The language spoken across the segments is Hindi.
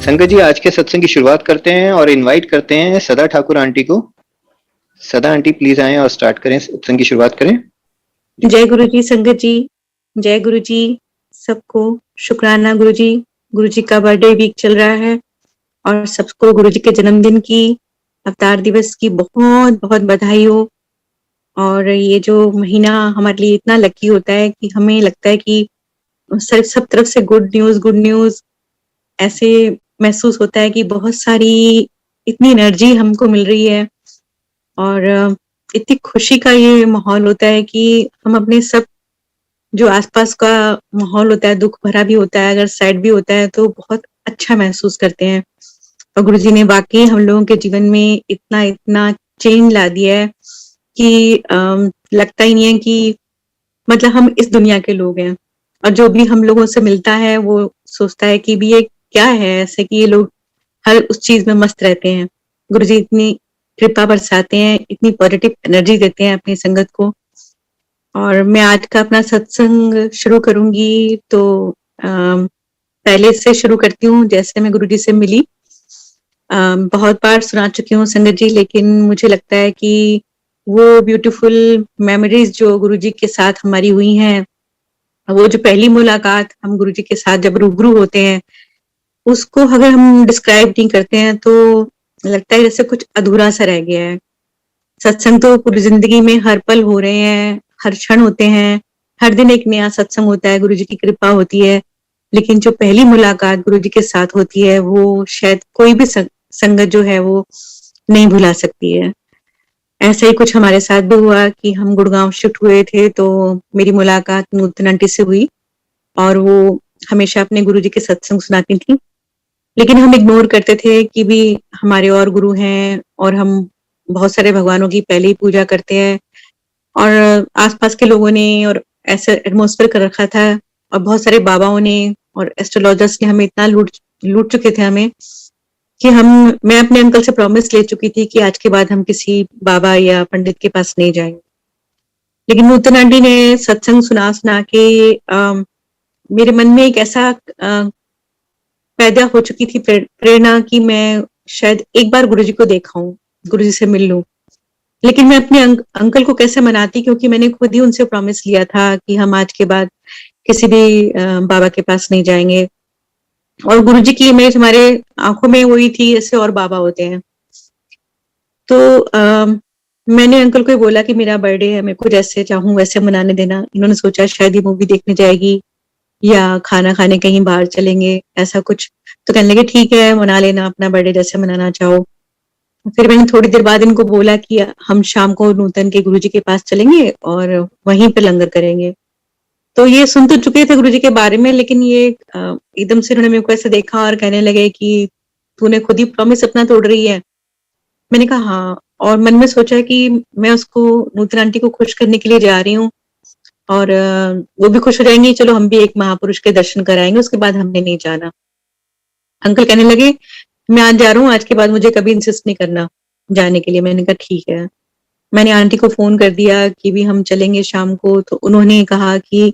संगत जी, आज के सत्संग की शुरुआत करते हैं और इनवाइट करते हैं सदा ठाकुर आंटी को। सदा आंटी प्लीज आएं और स्टार्ट करें, सत्संग की शुरुआत करें। जय गुरु जी संगत जी, जय गुरु जी सबको। शुक्राना गुरु जी। गुरु जी का बर्थडे वीक चल रहा है और सबको गुरु जी के जन्मदिन की, अवतार दिवस की बहुत बहुत बधाई हो। और ये जो महीना हमारे लिए इतना लकी होता है कि हमें लगता है कि सब तरफ से गुड न्यूज ऐसे महसूस होता है कि बहुत सारी इतनी एनर्जी हमको मिल रही है और इतनी खुशी का ये माहौल होता है कि हम अपने सब जो आसपास का माहौल होता है, दुख भरा भी होता है, अगर सैड भी होता है तो बहुत अच्छा महसूस करते हैं। और गुरु जी ने वाकई हम लोगों के जीवन में इतना इतना चेंज ला दिया है कि लगता ही नहीं है कि मतलब हम इस दुनिया के लोग हैं। और जो भी हम लोगों से मिलता है वो सोचता है कि भी ये क्या है ऐसे कि ये लोग हर उस चीज में मस्त रहते हैं। गुरु जी इतनी कृपा बरसाते हैं, इतनी पॉजिटिव एनर्जी देते हैं अपनी संगत को। और मैं आज का अपना सत्संग शुरू करूंगी तो पहले से शुरू करती हूँ जैसे मैं गुरुजी से मिली। बहुत बार सुना चुकी हूँ संगत जी, लेकिन मुझे लगता है कि वो ब्यूटीफुल मेमोरीज जो गुरुजी के साथ हमारी हुई हैं, वो जो पहली मुलाकात हम गुरुजी के साथ जब रूबरू होते हैं, उसको अगर हम डिस्क्राइब नहीं करते हैं तो लगता है जैसे कुछ अधूरा सा रह गया है। सत्संग तो पूरी जिंदगी में हर पल हो रहे हैं, हर क्षण होते हैं, हर दिन एक नया सत्संग होता है, गुरुजी की कृपा होती है। लेकिन जो पहली मुलाकात गुरुजी के साथ होती है वो शायद कोई भी संगत जो है वो नहीं भुला सकती है। ऐसा ही कुछ हमारे साथ भी हुआ कि हम गुड़गांव शिफ्ट हुए थे तो मेरी मुलाकात नूतन आंटी से हुई और वो हमेशा अपने गुरुजी के सत्संग सुनाती थी। लेकिन हम इग्नोर करते थे कि भी हमारे और गुरु हैं और हम बहुत सारे भगवानों की पहले ही पूजा करते हैं और आसपास के लोगों ने और ऐसा एटमॉस्फेयर कर रखा था और बहुत सारे बाबाओं ने और एस्ट्रोलॉजर्स ने हमें इतना लूट चुके थे हमें कि मैं अपने अंकल से प्रॉमिस ले चुकी थी कि आज के बाद हम किसी बाबा या पंडित के पास नहीं जाएंगे। लेकिन नूतन आंटी ने सत्संग सुना सुना के मेरे मन में एक ऐसा पैदा हो चुकी थी प्रेरणा कि मैं शायद एक बार गुरुजी को देखाऊं, गुरुजी से मिल लूं। लेकिन मैं अपने अंकल को कैसे मनाती, क्योंकि मैंने खुद ही उनसे प्रॉमिस लिया था कि हम आज के बाद किसी भी बाबा के पास नहीं जाएंगे। और गुरुजी की इमेज हमारे आंखों में वही थी जैसे और बाबा होते हैं। तो मैंने अंकल को बोला कि मेरा बर्थडे है, मेरे को जैसे चाहूं वैसे मनाने देना। इन्होंने सोचा शायद ये मूवी देखने जाएगी या खाना खाने कहीं बाहर चलेंगे, ऐसा कुछ। तो कहने लगे ठीक है, मना लेना अपना बर्थडे जैसे मनाना चाहो। फिर मैंने थोड़ी देर बाद इनको बोला कि हम शाम को नूतन के गुरुजी के पास चलेंगे और वहीं पे लंगर करेंगे। तो ये सुन तो चुके थे गुरुजी के बारे में, लेकिन ये एकदम से उन्होंने मेरे को ऐसे देखा और कहने लगे कि तूने खुद ही प्रॉमिस अपना तोड़ रही है। मैंने कहा हाँ, और मन में सोचा कि मैं उसको नूतन आंटी को खुश करने के लिए जा रही हूँ और वो भी खुश हो जाएंगी, चलो हम भी एक महापुरुष के दर्शन कराएंगे, उसके बाद हमने नहीं जाना। अंकल कहने लगे मैं आज जा रहा हूँ, आज के बाद मुझे कभी इंसिस्ट नहीं करना जाने के लिए। मैंने कहा ठीक है। मैंने आंटी को फोन कर दिया कि भी हम चलेंगे शाम को। तो उन्होंने कहा कि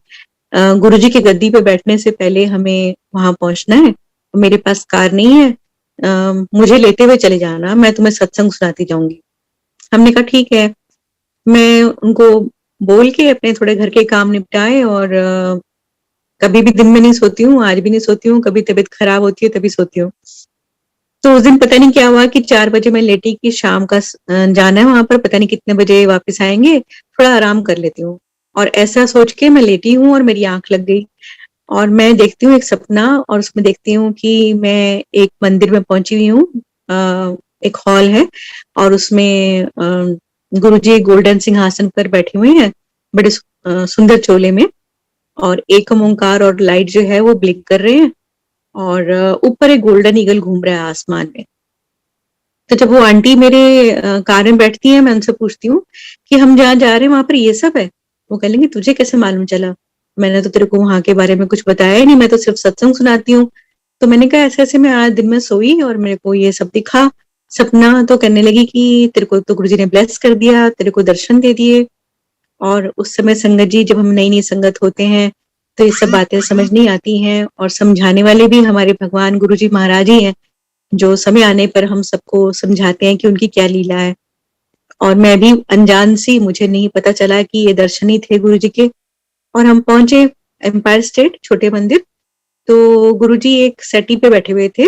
गुरुजी की गद्दी पे बैठने से पहले हमें वहां पहुंचना है, मेरे पास कार नहीं है, मुझे लेते हुए चले जाना, मैं तुम्हें सत्संग सुनाती जाऊंगी। हमने कहा ठीक है। मैं उनको बोल के अपने थोड़े घर के काम निपटाए और कभी भी दिन में नहीं सोती हूँ, आज भी नहीं सोती हूँ, कभी तबीयत खराब होती है तभी सोती हूँ। तो उस दिन पता नहीं क्या हुआ कि 4 बजे मैं लेटी कि शाम का जाना है वहां पर, पता नहीं कितने बजे वापस आएंगे, थोड़ा आराम कर लेती हूँ। और ऐसा सोच के मैं लेटी हूँ और मेरी आंख लग गई और मैं देखती हूँ एक सपना, और उसमें देखती हूँ कि मैं एक मंदिर में पहुंची हुई हूँ। एक हॉल है और उसमें गुरुजी गोल्डन सिंहासन पर बैठे हुए हैं, बड़े सुंदर चोले में, और एक ओंकार और लाइट जो है वो ब्लिंक कर रहे हैं और ऊपर एक गोल्डन ईगल घूम रहा है आसमान में। तो जब वो आंटी मेरे कार में बैठती है, मैं उनसे पूछती हूँ कि हम जहाँ जा रहे हैं वहां पर ये सब है। वो कह लेंगे तुझे कैसे मालूम चला, मैंने तो तेरे को वहां के बारे में कुछ बताया ही नहीं, मैं तो सिर्फ सत्संग सुनाती हूँ। तो मैंने कहा ऐसे ऐसे मैं आज दिन में सोई और मेरे को ये सब दिखा सपना। तो कहने लगी कि तेरे को तो गुरुजी ने ब्लेस कर दिया, तेरे को दर्शन दे दिए। और उस समय संगत जी, जब हम नई नई संगत होते हैं तो ये सब बातें समझ नहीं आती हैं और समझाने वाले भी हमारे भगवान गुरुजी महाराज ही हैं। जो समय आने पर हम सबको समझाते हैं कि उनकी क्या लीला है। और मैं भी अनजान सी, मुझे नहीं पता चला कि ये दर्शन ही थे गुरुजी के। और हम पहुंचे एम्पायर स्टेट छोटे मंदिर। तो गुरुजी एक सेटी पे बैठे हुए थे,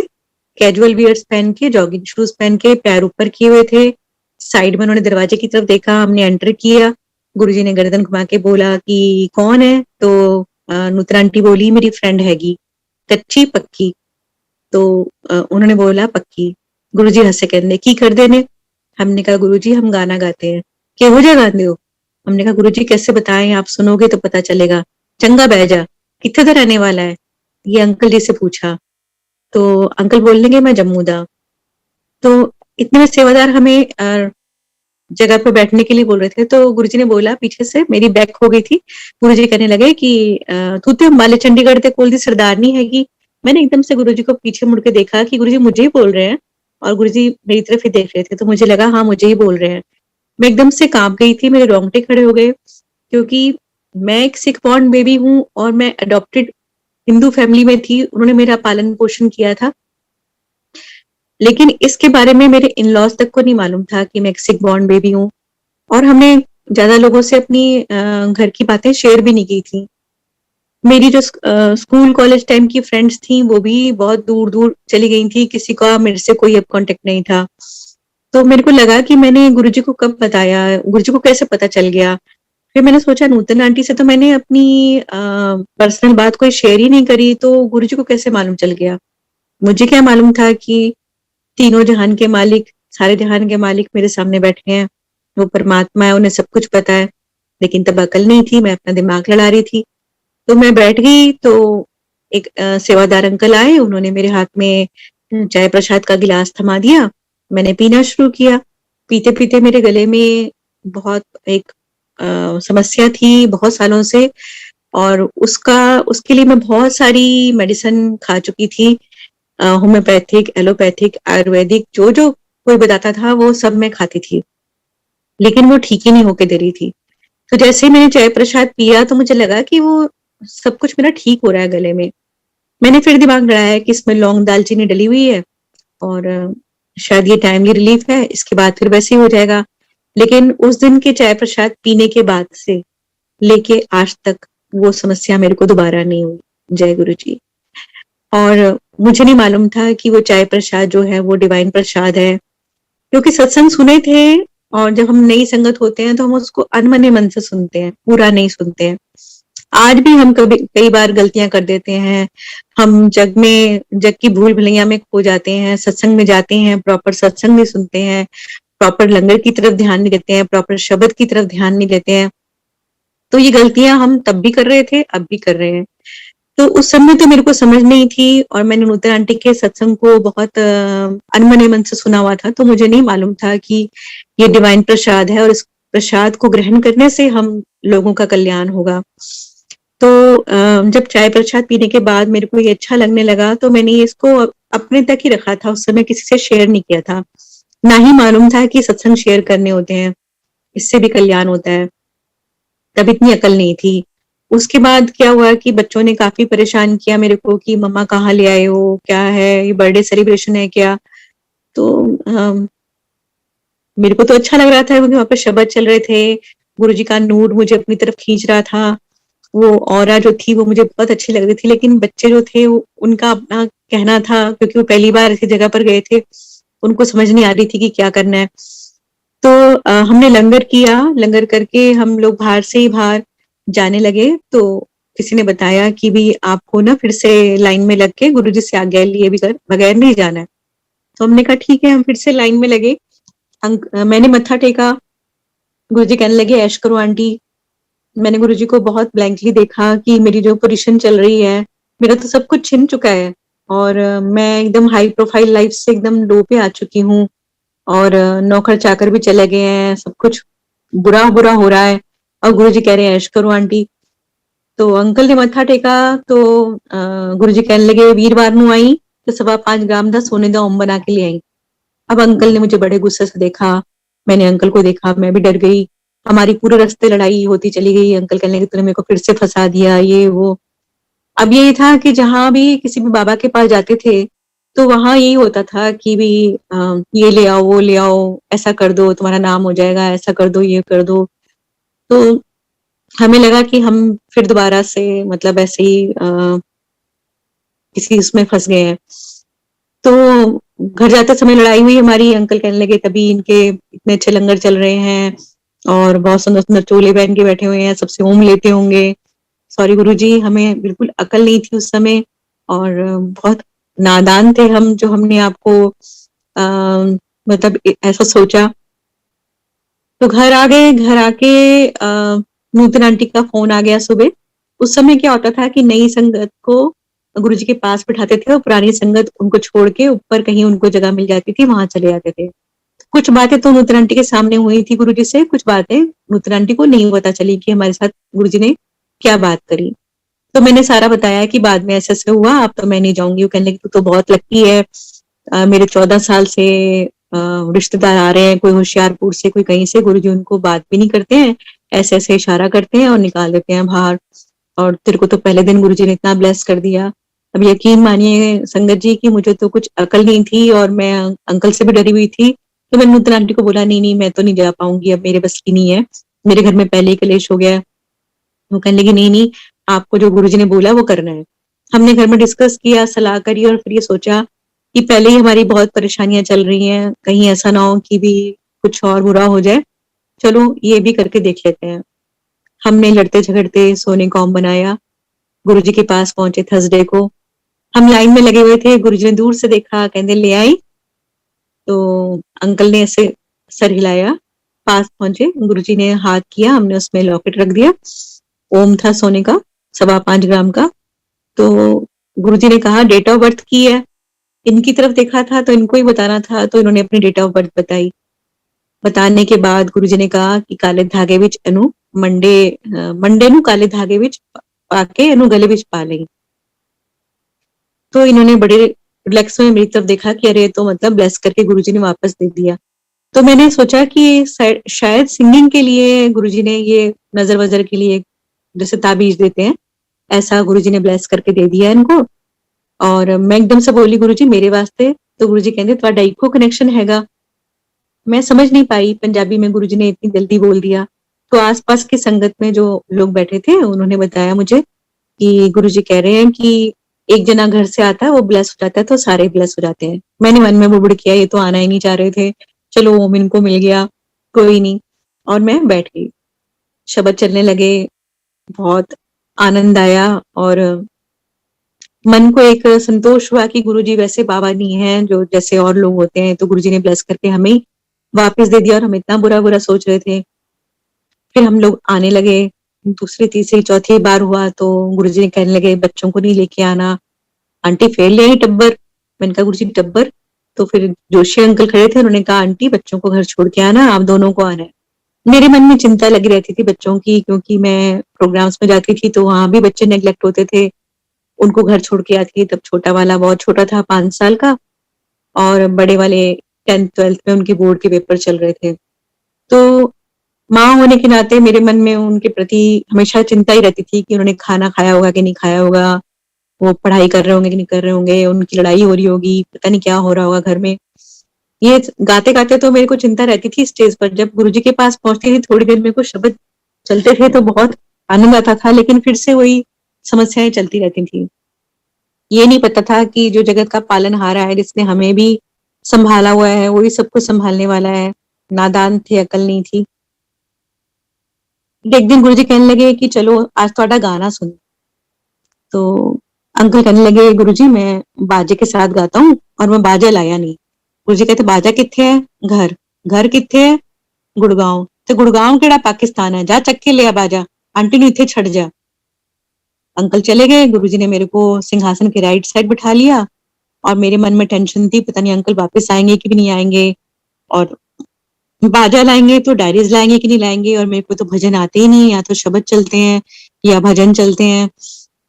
कैजुअल वियर्स पहन के, जॉगिंग शूज पहन के, पैर ऊपर किए हुए थे। साइड में उन्होंने दरवाजे की तरफ देखा, हमने एंटर किया। गुरुजी ने गर्दन घुमा के बोला कि कौन है? तो नूतन आंटी बोली मेरी फ्रेंड हैगी, कच्ची पक्की। तो उन्होंने बोला पक्की। गुरुजी हंसे, कहने की कर देने। हमने कहा गुरुजी हम गाना गाते हैं। केहो जा गाते हो? हमने कहा गुरुजी कैसे बताएं, आप सुनोगे तो पता चलेगा। चंगा बह जा, कितने दा रहने वाला है? ये अंकल जी से पूछा। तो अंकल बोलने के मैं जम्मू दा। तो इतने में सेवादार हमें जगह पे बैठने के लिए बोल रहे थे। तो गुरुजी ने बोला पीछे से, मेरी बैक हो गई थी। गुरुजी कहने लगे कि तू तो अंबाले चंडीगढ़ के कोल दी सरदारनी हैगी। मैंने एकदम से गुरुजी को पीछे मुड़ के देखा कि गुरुजी मुझे ही बोल रहे हैं, और गुरुजी मेरी तरफ ही देख रहे थे। तो मुझे लगा हाँ मुझे ही बोल रहे हैं। मैं एकदम से कांप गई थी, मेरे रोंगटे खड़े हो गए, क्योंकि मैं एक सिख बॉर्न बेबी हूँ और मैं अडॉप्टेड हिंदू फैमिली में थी। उन्होंने मेरा पालन पोषण किया था, लेकिन इसके बारे में मेरे इन लॉज तक को नहीं मालूम था कि मैं एक सिख बॉर्न बेबी हूँ। और हमने ज्यादा लोगों से अपनी घर की बातें शेयर भी नहीं की थी। मेरी जो स्कूल कॉलेज टाइम की फ्रेंड्स थी वो भी बहुत दूर दूर चली गई थी, किसी का मेरे से कोई अब कांटेक्ट नहीं था। तो मेरे को लगा कि मैंने गुरुजी को कब बताया, गुरुजी को कैसे पता चल गया। फिर मैंने सोचा नूतन आंटी से तो मैंने अपनी पर्सनल बात कोई शेयर ही नहीं करी, तो गुरुजी को कैसे मालूम चल गया। मुझे क्या मालूम था कि तीनों जहान के मालिक, सारे जहान के मालिक मेरे सामने बैठे हैं, वो परमात्मा है, उन्हें सब कुछ पता है। लेकिन तब अकल नहीं थी, मैं अपना दिमाग लड़ा रही थी। तो मैं बैठ गई, तो एक सेवादार अंकल आए, उन्होंने मेरे हाथ में चाय प्रसाद का गिलास थमा दिया। मैंने पीना शुरू किया। पीते पीते मेरे गले में बहुत एक समस्या थी बहुत सालों से, और उसके लिए मैं बहुत सारी मेडिसिन खा चुकी थी, होम्योपैथिक, एलोपैथिक, आयुर्वेदिक, जो जो कोई बताता था वो सब मैं खाती थी, लेकिन वो ठीक ही नहीं होके दे रही थी। तो जैसे ही मैंने चाय प्रसाद पिया तो मुझे लगा कि वो सब कुछ मेरा ठीक हो रहा है गले में। मैंने फिर दिमाग लड़ाया कि इसमें लौंग दालचीनी डली हुई है, और शायद ये टाइमली रिलीफ है, इसके बाद फिर वैसे ही हो जाएगा। लेकिन उस दिन के चाय प्रसाद पीने के बाद से लेके आज तक वो समस्या मेरे को दोबारा नहीं हुई। जय गुरु जी। और मुझे नहीं मालूम था कि वो चाय प्रसाद जो है वो डिवाइन प्रसाद है, क्योंकि सत्संग सुने थे, और जब हम नई संगत होते हैं तो हम उसको अनमने मन से सुनते हैं, पूरा नहीं सुनते हैं। आज भी हम कभी कई बार गलतियां कर देते हैं। हम जग की भूल भुलैया में खो जाते हैं, सत्संग में जाते हैं, प्रॉपर सत्संग नहीं सुनते हैं, प्रॉपर लंगर की तरफ ध्यान नहीं देते हैं, प्रॉपर शब्द की तरफ ध्यान नहीं देते हैं। तो ये गलतियां हम तब भी कर रहे थे, अब भी कर रहे हैं। तो उस समय तो मेरे को समझ नहीं थी, और मैंने नूतन आंटी के सत्संग को बहुत अनमने मन से सुना हुआ था, तो मुझे नहीं मालूम था कि ये डिवाइन प्रसाद है और इस प्रसाद को ग्रहण करने से हम लोगों का कल्याण होगा। तो जब चाय प्रसाद पीने के बाद मेरे को ये अच्छा लगने लगा, तो मैंने इसको अपने तक ही रखा था, उस समय किसी से शेयर नहीं किया था। ना ही मालूम था कि सत्संग शेयर करने होते हैं, इससे भी कल्याण होता है, तब इतनी अकल नहीं थी। उसके बाद क्या हुआ कि बच्चों ने काफी परेशान किया मेरे को कि मम्मा कहाँ ले आए हो, क्या है ये, बर्थडे सेलिब्रेशन है क्या? तो मेरे को तो अच्छा लग रहा था, क्योंकि वहां पर शब्द चल रहे थे, गुरुजी का नूर मुझे अपनी तरफ खींच रहा था, वो ऑरा जो थी वो मुझे बहुत अच्छी लग रही थी। लेकिन बच्चे जो थे उनका अपना कहना था, क्योंकि वो पहली बार ऐसी जगह पर गए थे, उनको समझ नहीं आ रही थी कि क्या करना है। तो हमने लंगर किया, लंगर करके हम लोग बाहर से ही बाहर जाने लगे। तो किसी ने बताया कि भी आपको ना फिर से लाइन में लग के गुरुजी से आज्ञा लिए बगैर नहीं जाना है। तो हमने कहा ठीक है, हम फिर से लाइन में लगे। मैंने मत्था टेका, गुरुजी कहने लगे ऐश करो आंटी। मैंने गुरुजी को बहुत ब्लैंकली देखा कि मेरी जो पोजीशन चल रही है, मेरा तो सब कुछ छिन चुका है, और मैं एकदम हाई प्रोफाइल लाइफ से एकदम लो पे आ चुकी हूँ, और नौकर चाकर भी चले गए हैं, सब कुछ बुरा बुरा हो रहा है, और गुरुजी कह रहे हैं ऐश करो आंटी। तो अंकल ने मत्था टेका, तो गुरुजी कहने लगे वीरवार नू आई तो 5.25 ग्राम दा सोने दा ओम बना के ले आई। अब अंकल ने मुझे बड़े गुस्से से देखा, मैंने अंकल को देखा, मैं भी डर गई। हमारी पूरे रास्ते लड़ाई होती चली गई। अंकल कहने लगे तूने मेरे को फिर से फंसा दिया, ये वो। अब यही था कि जहां भी किसी भी बाबा के पास जाते थे तो वहाँ यही होता था कि भी ये ले आओ, वो ले आओ, ऐसा कर दो, तुम्हारा नाम हो जाएगा, ऐसा कर दो, ये कर दो। तो हमें लगा कि हम फिर दोबारा से मतलब ऐसे ही किसी उसमें फँस गए हैं। तो घर जाते समय लड़ाई हुई हमारी, अंकल कहने लगे तभी इनके इतने अच्छे लंगर चल रहे हैं और बहुत सुंदर-सुंदर चोले पहन के बैठे हुए हैं, सबसे ओम लेते होंगे। सॉरी गुरुजी, हमें बिल्कुल अकल नहीं थी उस समय और बहुत नादान थे हम, जो हमने आपको मतलब ऐसा सोचा। तो घर आ गए, घर आके नूतन आंटी का फोन आ गया सुबह। उस समय क्या होता था कि नई संगत को गुरुजी के पास बिठाते थे और पुरानी संगत उनको छोड़ के ऊपर कहीं उनको जगह मिल जाती थी, वहां चले जाते थे। कुछ बातें तो नूतन आंटी के सामने हुई थी गुरुजी से, कुछ बातें नूतन आंटी को नहीं पता चली कि हमारे साथ गुरुजी ने क्या बात करी। तो मैंने सारा बताया कि बाद में ऐसे-ऐसे हुआ, अब तो मैं नहीं जाऊँगी। वो कहने लगी तू तो बहुत लकी है। मेरे 14 साल से रिश्तेदार आ रहे हैं, कोई होशियारपुर से, कोई कहीं से, गुरुजी उनको बात भी नहीं करते हैं, ऐसे-ऐसे इशारा करते हैं और निकाल देते हैं बाहर। और तेरे को तो पहले दिन गुरुजी ने इतना ब्लेस कर दिया। अब यकीन मानिए संगत जी कि मुझे तो कुछ अकल नहीं थी और मैं अंकल से भी डरी हुई थी। तो मैंने नूतन आंटी को बोला नहीं, नहीं मैं तो नहीं जा पाऊँगी, अब मेरे बस की नहीं है। मेरे घर में पहले ही कलेश हो गया है। वो कहने लगी नहीं, नहीं आपको जो गुरुजी ने बोला वो करना है। हमने घर में डिस्कस किया, सलाह करी और फिर ये सोचा कि पहले ही हमारी बहुत परेशानियां चल रही हैं, कहीं ऐसा ना हो कि भी कुछ और बुरा हो जाए। चलो ये भी करके देख लेते हैं। हमने लड़ते झगड़ते सोने कॉम बनाया, गुरुजी के पास पहुंचे थर्सडे को। हम लाइन में लगे हुए थे, गुरुजी ने दूर से देखा, कहते ले आई। तो अंकल ने ऐसे सर हिलाया, पास पहुंचे, गुरुजी ने हाथ किया, हमने उसमें लॉकेट रख दिया। ओम था सोने का, 5.25 ग्राम का। तो गुरुजी ने कहा डेट ऑफ बर्थ की है। इनकी तरफ देखा था तो इनको ही बताना था, तो इन्होंने अपनी डेट ऑफ बर्थ बताई। बताने के बाद गुरुजी ने कहा कि काले धागे विच एनु मंडे नु काले धागे विच पाके एनु गले विच पा लई। तो इन्होंने बड़े रिलैक्स में मेरी तरफ देखा कि अरे तो मतलब ब्लेस करके गुरुजी ने वापस दे दिया। तो मैंने सोचा कि शायद सिंगिंग के लिए गुरुजी ने ये नजर वजर के लिए जैसे ताबीज देते हैं, ऐसा गुरुजी ने ब्लेस करके दे दिया इनको। और मैं एकदम से बोली गुरुजी मेरे वास्ते। तो गुरुजी कहते ਤੁਹਾਡਾ इको कनेक्शन हैगा। मैं समझ नहीं पाई पंजाबी में, गुरुजी ने इतनी जल्दी बोल दिया। तो आसपास की संगत में जो लोग बैठे थे उन्होंने बताया मुझे कि गुरुजी कह रहे हैं कि एक जना घर से आता है वो ब्लेस हो जाता है तो सारे ब्लेस हो जाते हैं। मैंने मन में बुड़बुड़ किया, ये तो आना ही नहीं चाह रहे थे, चलो ओम इनको मिल गया, कोई नहीं। और मैं बैठ गई, शब्द चलने लगे, बहुत आनंद आया और मन को एक संतोष हुआ कि गुरुजी वैसे बाबा नहीं हैं जो जैसे और लोग होते हैं। तो गुरुजी ने ब्लेस करके हमें वापस दे दिया और हम इतना बुरा बुरा सोच रहे थे। फिर हम लोग आने लगे, दूसरी तीसरी चौथी बार हुआ तो गुरुजी ने कहने लगे बच्चों को नहीं लेके आना, आंटी फिर ले आई टब्बर। मैंने कहा गुरुजी टब्बर? तो फिर जोशी अंकल खड़े थे, उन्होंने कहा आंटी बच्चों को घर छोड़ के आना, आप दोनों को आना है। मेरे मन में चिंता लगी रहती थी बच्चों की, क्योंकि मैं प्रोग्राम्स में जाती थी तो वहां भी बच्चे नेग्लेक्ट होते थे। उनको घर छोड़ के आती थी, तब छोटा वाला बहुत छोटा था, 5 साल का, और बड़े वाले 10th 12th में उनके बोर्ड के पेपर चल रहे थे। तो माँ होने के नाते मेरे मन में उनके प्रति हमेशा चिंता ही रहती थी कि उन्होंने खाना खाया होगा कि नहीं खाया होगा, वो पढ़ाई कर रहे होंगे कि नहीं कर रहे होंगे, उनकी लड़ाई हो रही होगी, पता नहीं क्या हो रहा होगा घर में। ये गाते गाते तो मेरे को चिंता रहती थी स्टेज पर। जब गुरुजी के पास पहुंचती थी थोड़ी देर मेरे को शब्द चलते थे तो बहुत आनंद आता था, लेकिन फिर से वही समस्याएं चलती रहती थी। ये नहीं पता था कि जो जगत का पालनहार है, जिसने हमें भी संभाला हुआ है, वही सबको संभालने वाला है। नादान थे, अकल नहीं थी। एक दिन गुरुजी कहने लगे कि चलो आज थोड़ा गाना सुन। तो अंकल कहने लगे गुरुजी मैं बाजे के साथ गाता हूँ, और मैं बाजा लाया नहीं। गुरुजी कहते बाजा किथे है? घर। घर किथे है? गुड़गांव। ते गुड़गांव केड़ा पाकिस्तान है? जा चक के लिया बाजा, आंटी नु इथे छड़ जा। अंकल चले गए, गुरुजी ने मेरे को सिंहासन के राइट साइड बिठा लिया और मेरे मन में टेंशन थी, पता नहीं अंकल वापस आएंगे कि भी नहीं आएंगे, और बाजा लाएंगे तो डायरीज लाएंगे कि नहीं लाएंगे, और मेरे को तो भजन आते ही नहीं, या तो शब्द चलते हैं या भजन चलते हैं,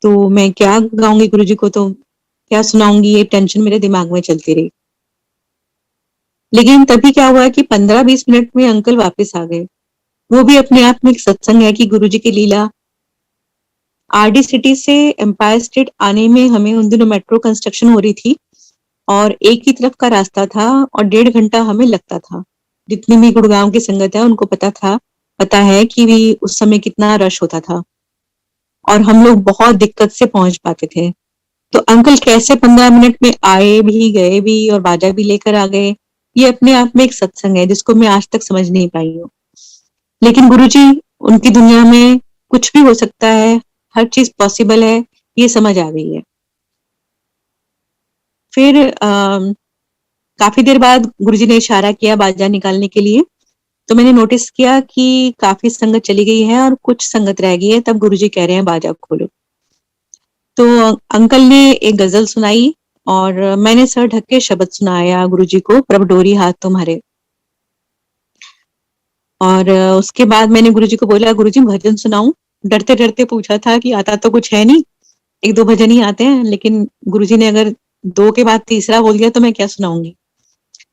तो मैं क्या गाऊंगी गुरुजी को, तो क्या सुनाऊंगी, ये टेंशन मेरे दिमाग में चलती रही। लेकिन तभी क्या हुआ कि 15-20 मिनट में अंकल वापस आ गए। वो भी अपने आप में एक सत्संग है कि गुरुजी की लीला। आरडी सिटी से एम्पायर स्टेट आने में हमें उन दिनों मेट्रो कंस्ट्रक्शन हो रही थी, और एक ही तरफ का रास्ता था और 1.5 घंटा हमें लगता था। जितनी भी गुड़गांव की संगत है उनको पता है कि भी उस समय कितना रश होता था और हम लोग बहुत दिक्कत से पहुंच पाते थे। तो अंकल कैसे 15 मिनट में आए भी, गए भी और बाजा भी लेकर आ गए, ये अपने आप में एक सत्संग है जिसको मैं आज तक समझ नहीं पाई हूँ। लेकिन गुरुजी, उनकी दुनिया में कुछ भी हो सकता है, हर चीज पॉसिबल है, ये समझ आ गई है। फिर काफी देर बाद गुरुजी ने इशारा किया बाजा निकालने के लिए, तो मैंने नोटिस किया कि काफी संगत चली गई है और कुछ संगत रह गई है। तब गुरुजी कह रहे हैं बाजा खोलो। तो अंकल ने एक गजल सुनाई और मैंने सर ढक के शब्द सुनाया गुरुजी को, प्रभ डोरी हाथ तुम्हारे। और उसके बाद मैंने गुरुजी को बोला, गुरुजी भजन सुनाऊं? डरते डरते पूछा था कि आता तो कुछ है नहीं, 1-2 भजन ही आते हैं, लेकिन गुरुजी ने अगर 2 के बाद तीसरा बोल दिया तो मैं क्या सुनाऊंगी।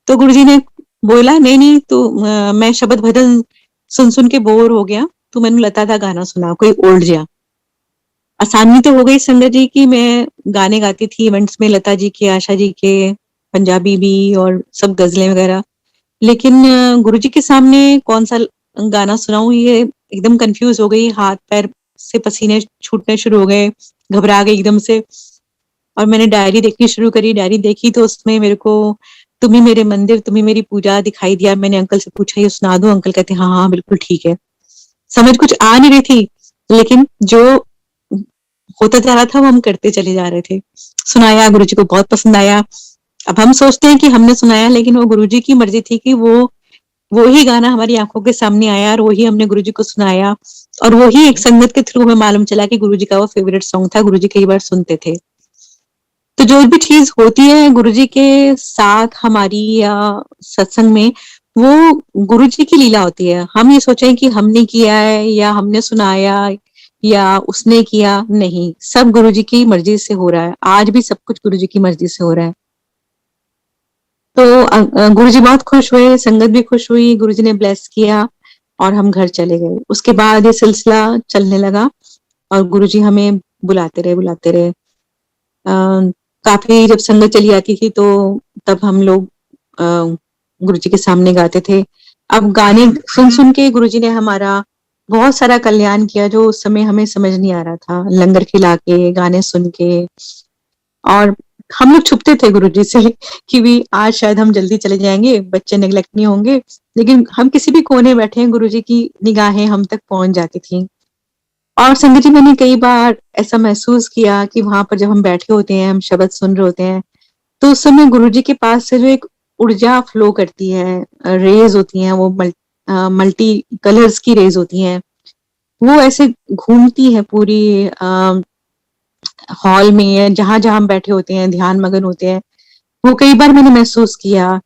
तो गुरुजी ने बोला, नहीं नहीं तू मैं शब्द भजन सुन सुन के बोर हो गया, तू मैंने लता दा गाना सुना कोई ओल्ड जा। आसानी तो हो गई संगत जी की मैं गाने गाती थी इवेंट्स में, लता जी के, आशा जी के, पंजाबी भी और सब गजलें वगैरह। लेकिन गुरुजी के सामने कौन सा गाना सुनाऊं, ये एकदम कंफ्यूज हो गई। हाथ पैर से पसीने छूटने शुरू हो गए, घबरा गई एकदम से। और मैंने डायरी देखनी शुरू करी। डायरी देखी तो उसमें मेरे को तुम ही मेरे मंदिर, तुम ही मेरी पूजा दिखाई दिया। मैंने अंकल से पूछा, ये सुना दो? अंकल कहते हाँ हाँ बिल्कुल ठीक है। समझ कुछ आ नहीं रही थी, लेकिन जो होता जा रहा था वो हम करते चले जा रहे थे। सुनाया, गुरुजी को बहुत पसंद आया। अब हम सोचते हैं कि हमने सुनाया, लेकिन वो गुरुजी की मर्जी थी कि वो ही गाना हमारी आंखों के सामने आया और वही हमने गुरुजी को सुनाया। और वही एक संगत के थ्रू हमें मालूम चला कि गुरुजी का वो फेवरेट सॉन्ग था, गुरुजी कई बार सुनते थे। तो जो भी चीज होती है गुरुजी के साथ हमारी या सत्संग में, वो गुरुजी की लीला होती है। हम ये सोचें कि हमने किया है या हमने सुनाया या उसने किया, नहीं, सब गुरुजी की मर्जी से हो रहा है। आज भी सब कुछ गुरुजी की मर्जी से हो रहा है। तो गुरुजी बहुत खुश हुए, संगत भी खुश हुई, गुरुजी ने ब्लेस किया और हम घर चले गए। उसके बाद ये सिलसिला चलने लगा और गुरुजी हमें बुलाते रहे। काफी जब संगत चली आती थी तो तब हम लोग गुरुजी के सामने गाते थे। अब गाने सुन सुन के गुरुजी ने हमारा बहुत सारा कल्याण किया, जो उस समय हमें समझ नहीं आ रहा था। लंगर खिला के, गाने सुन के, और हम लोग छुपते थे गुरुजी से कि भी आज शायद हम जल्दी चले जाएंगे, बच्चे नेग्लेक्ट नहीं होंगे, लेकिन हम किसी भी कोने बैठे हैं गुरुजी की निगाहें हम तक पहुंच जाती थी। और संगत जी, मैंने कई बार ऐसा महसूस किया कि वहां पर जब हम बैठे होते हैं, हम शब्द सुन रहे होते हैं, तो उस समय गुरुजी के पास से जो एक ऊर्जा फ्लो करती है, रेज होती हैं, वो मल्टी कलर्स की रेज होती हैं, वो ऐसे घूमती है पूरी हॉल में, या जहां जहां हम बैठे होते हैं, ध्यान मगन होते हैं। वो कई बार मैंने महसूस किया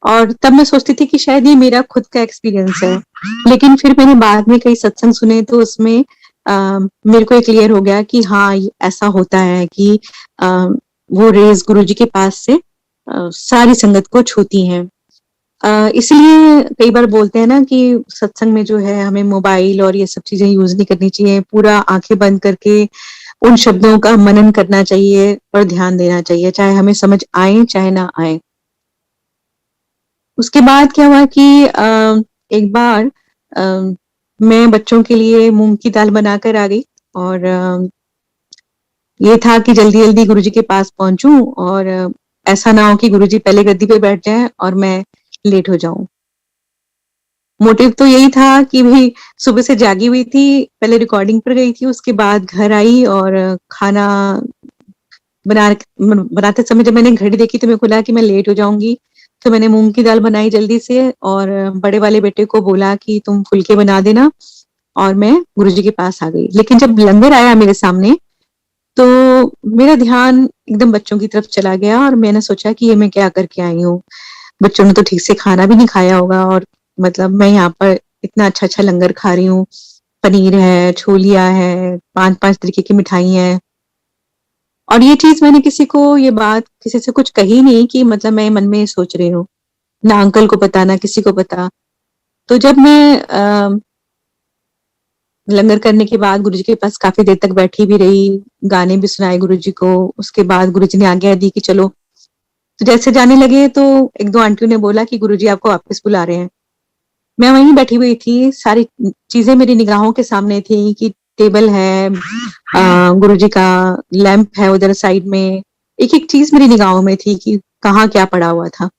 और तब मैं सोचती थी कि शायद ये मेरा खुद का एक्सपीरियंस है। लेकिन फिर मैंने बाद में कई सत्संग सुने तो उसमें मेरे को क्लियर हो गया कि हाँ, ऐसा होता है कि वो रेज गुरुजी के पास से सारी संगत को छूती हैं। इसलिए कई बार बोलते हैं ना कि सत्संग में जो है हमें मोबाइल और ये सब चीजें यूज नहीं करनी चाहिए। पूरा आंखें बंद करके उन शब्दों का मनन करना चाहिए और ध्यान देना चाहिए, चाहे हमें समझ आए चाहे ना आए। उसके बाद क्या हुआ कि एक बार मैं बच्चों के लिए मूंग की दाल बनाकर आ गई और ये था कि जल्दी जल्दी गुरुजी के पास पहुंचूं और ऐसा ना हो कि गुरुजी पहले गद्दी पे बैठ जाएं और मैं लेट हो जाऊं। मोटिव तो यही था कि भाई सुबह से जागी हुई थी, पहले रिकॉर्डिंग पर गई थी, उसके बाद घर आई और खाना बनाते समय जब मैंने घड़ी देखी तो मेरे को लगा कि मैं लेट हो जाऊंगी। तो मैंने मूंग की दाल बनाई जल्दी से और बड़े वाले बेटे को बोला कि तुम फुलके बना देना, और मैं गुरुजी के पास आ गई। लेकिन जब लंगर आया मेरे सामने तो मेरा ध्यान एकदम बच्चों की तरफ चला गया और मैंने सोचा कि ये मैं क्या करके आई हूँ। बच्चों ने तो ठीक से खाना भी नहीं खाया होगा और मतलब मैं यहाँ पर इतना अच्छा अच्छा लंगर खा रही हूँ। पनीर है, छोलिया है, 5-5 तरीके की मिठाई है। और ये चीज मैंने ये बात किसी से कुछ कही नहीं कि मतलब मैं मन में सोच रही हूँ, ना अंकल को पता ना किसी को पता। तो जब मैं लंगर करने के बाद गुरुजी के पास काफी देर तक बैठी भी रही, गाने भी सुनाए गुरुजी को। उसके बाद गुरुजी ने आज्ञा दी कि चलो तो जैसे जाने लगे तो एक दो आंटियों ने बोला कि गुरुजी आपको वापस बुला रहे हैं। मैं वहीं बैठी हुई थी, सारी चीजें मेरी निगाहों के सामने थी कि टेबल है, गुरुजी का लैंप है उधर साइड में, एक एक चीज मेरी निगाहों में थी कि कहाँ क्या पड़ा हुआ था।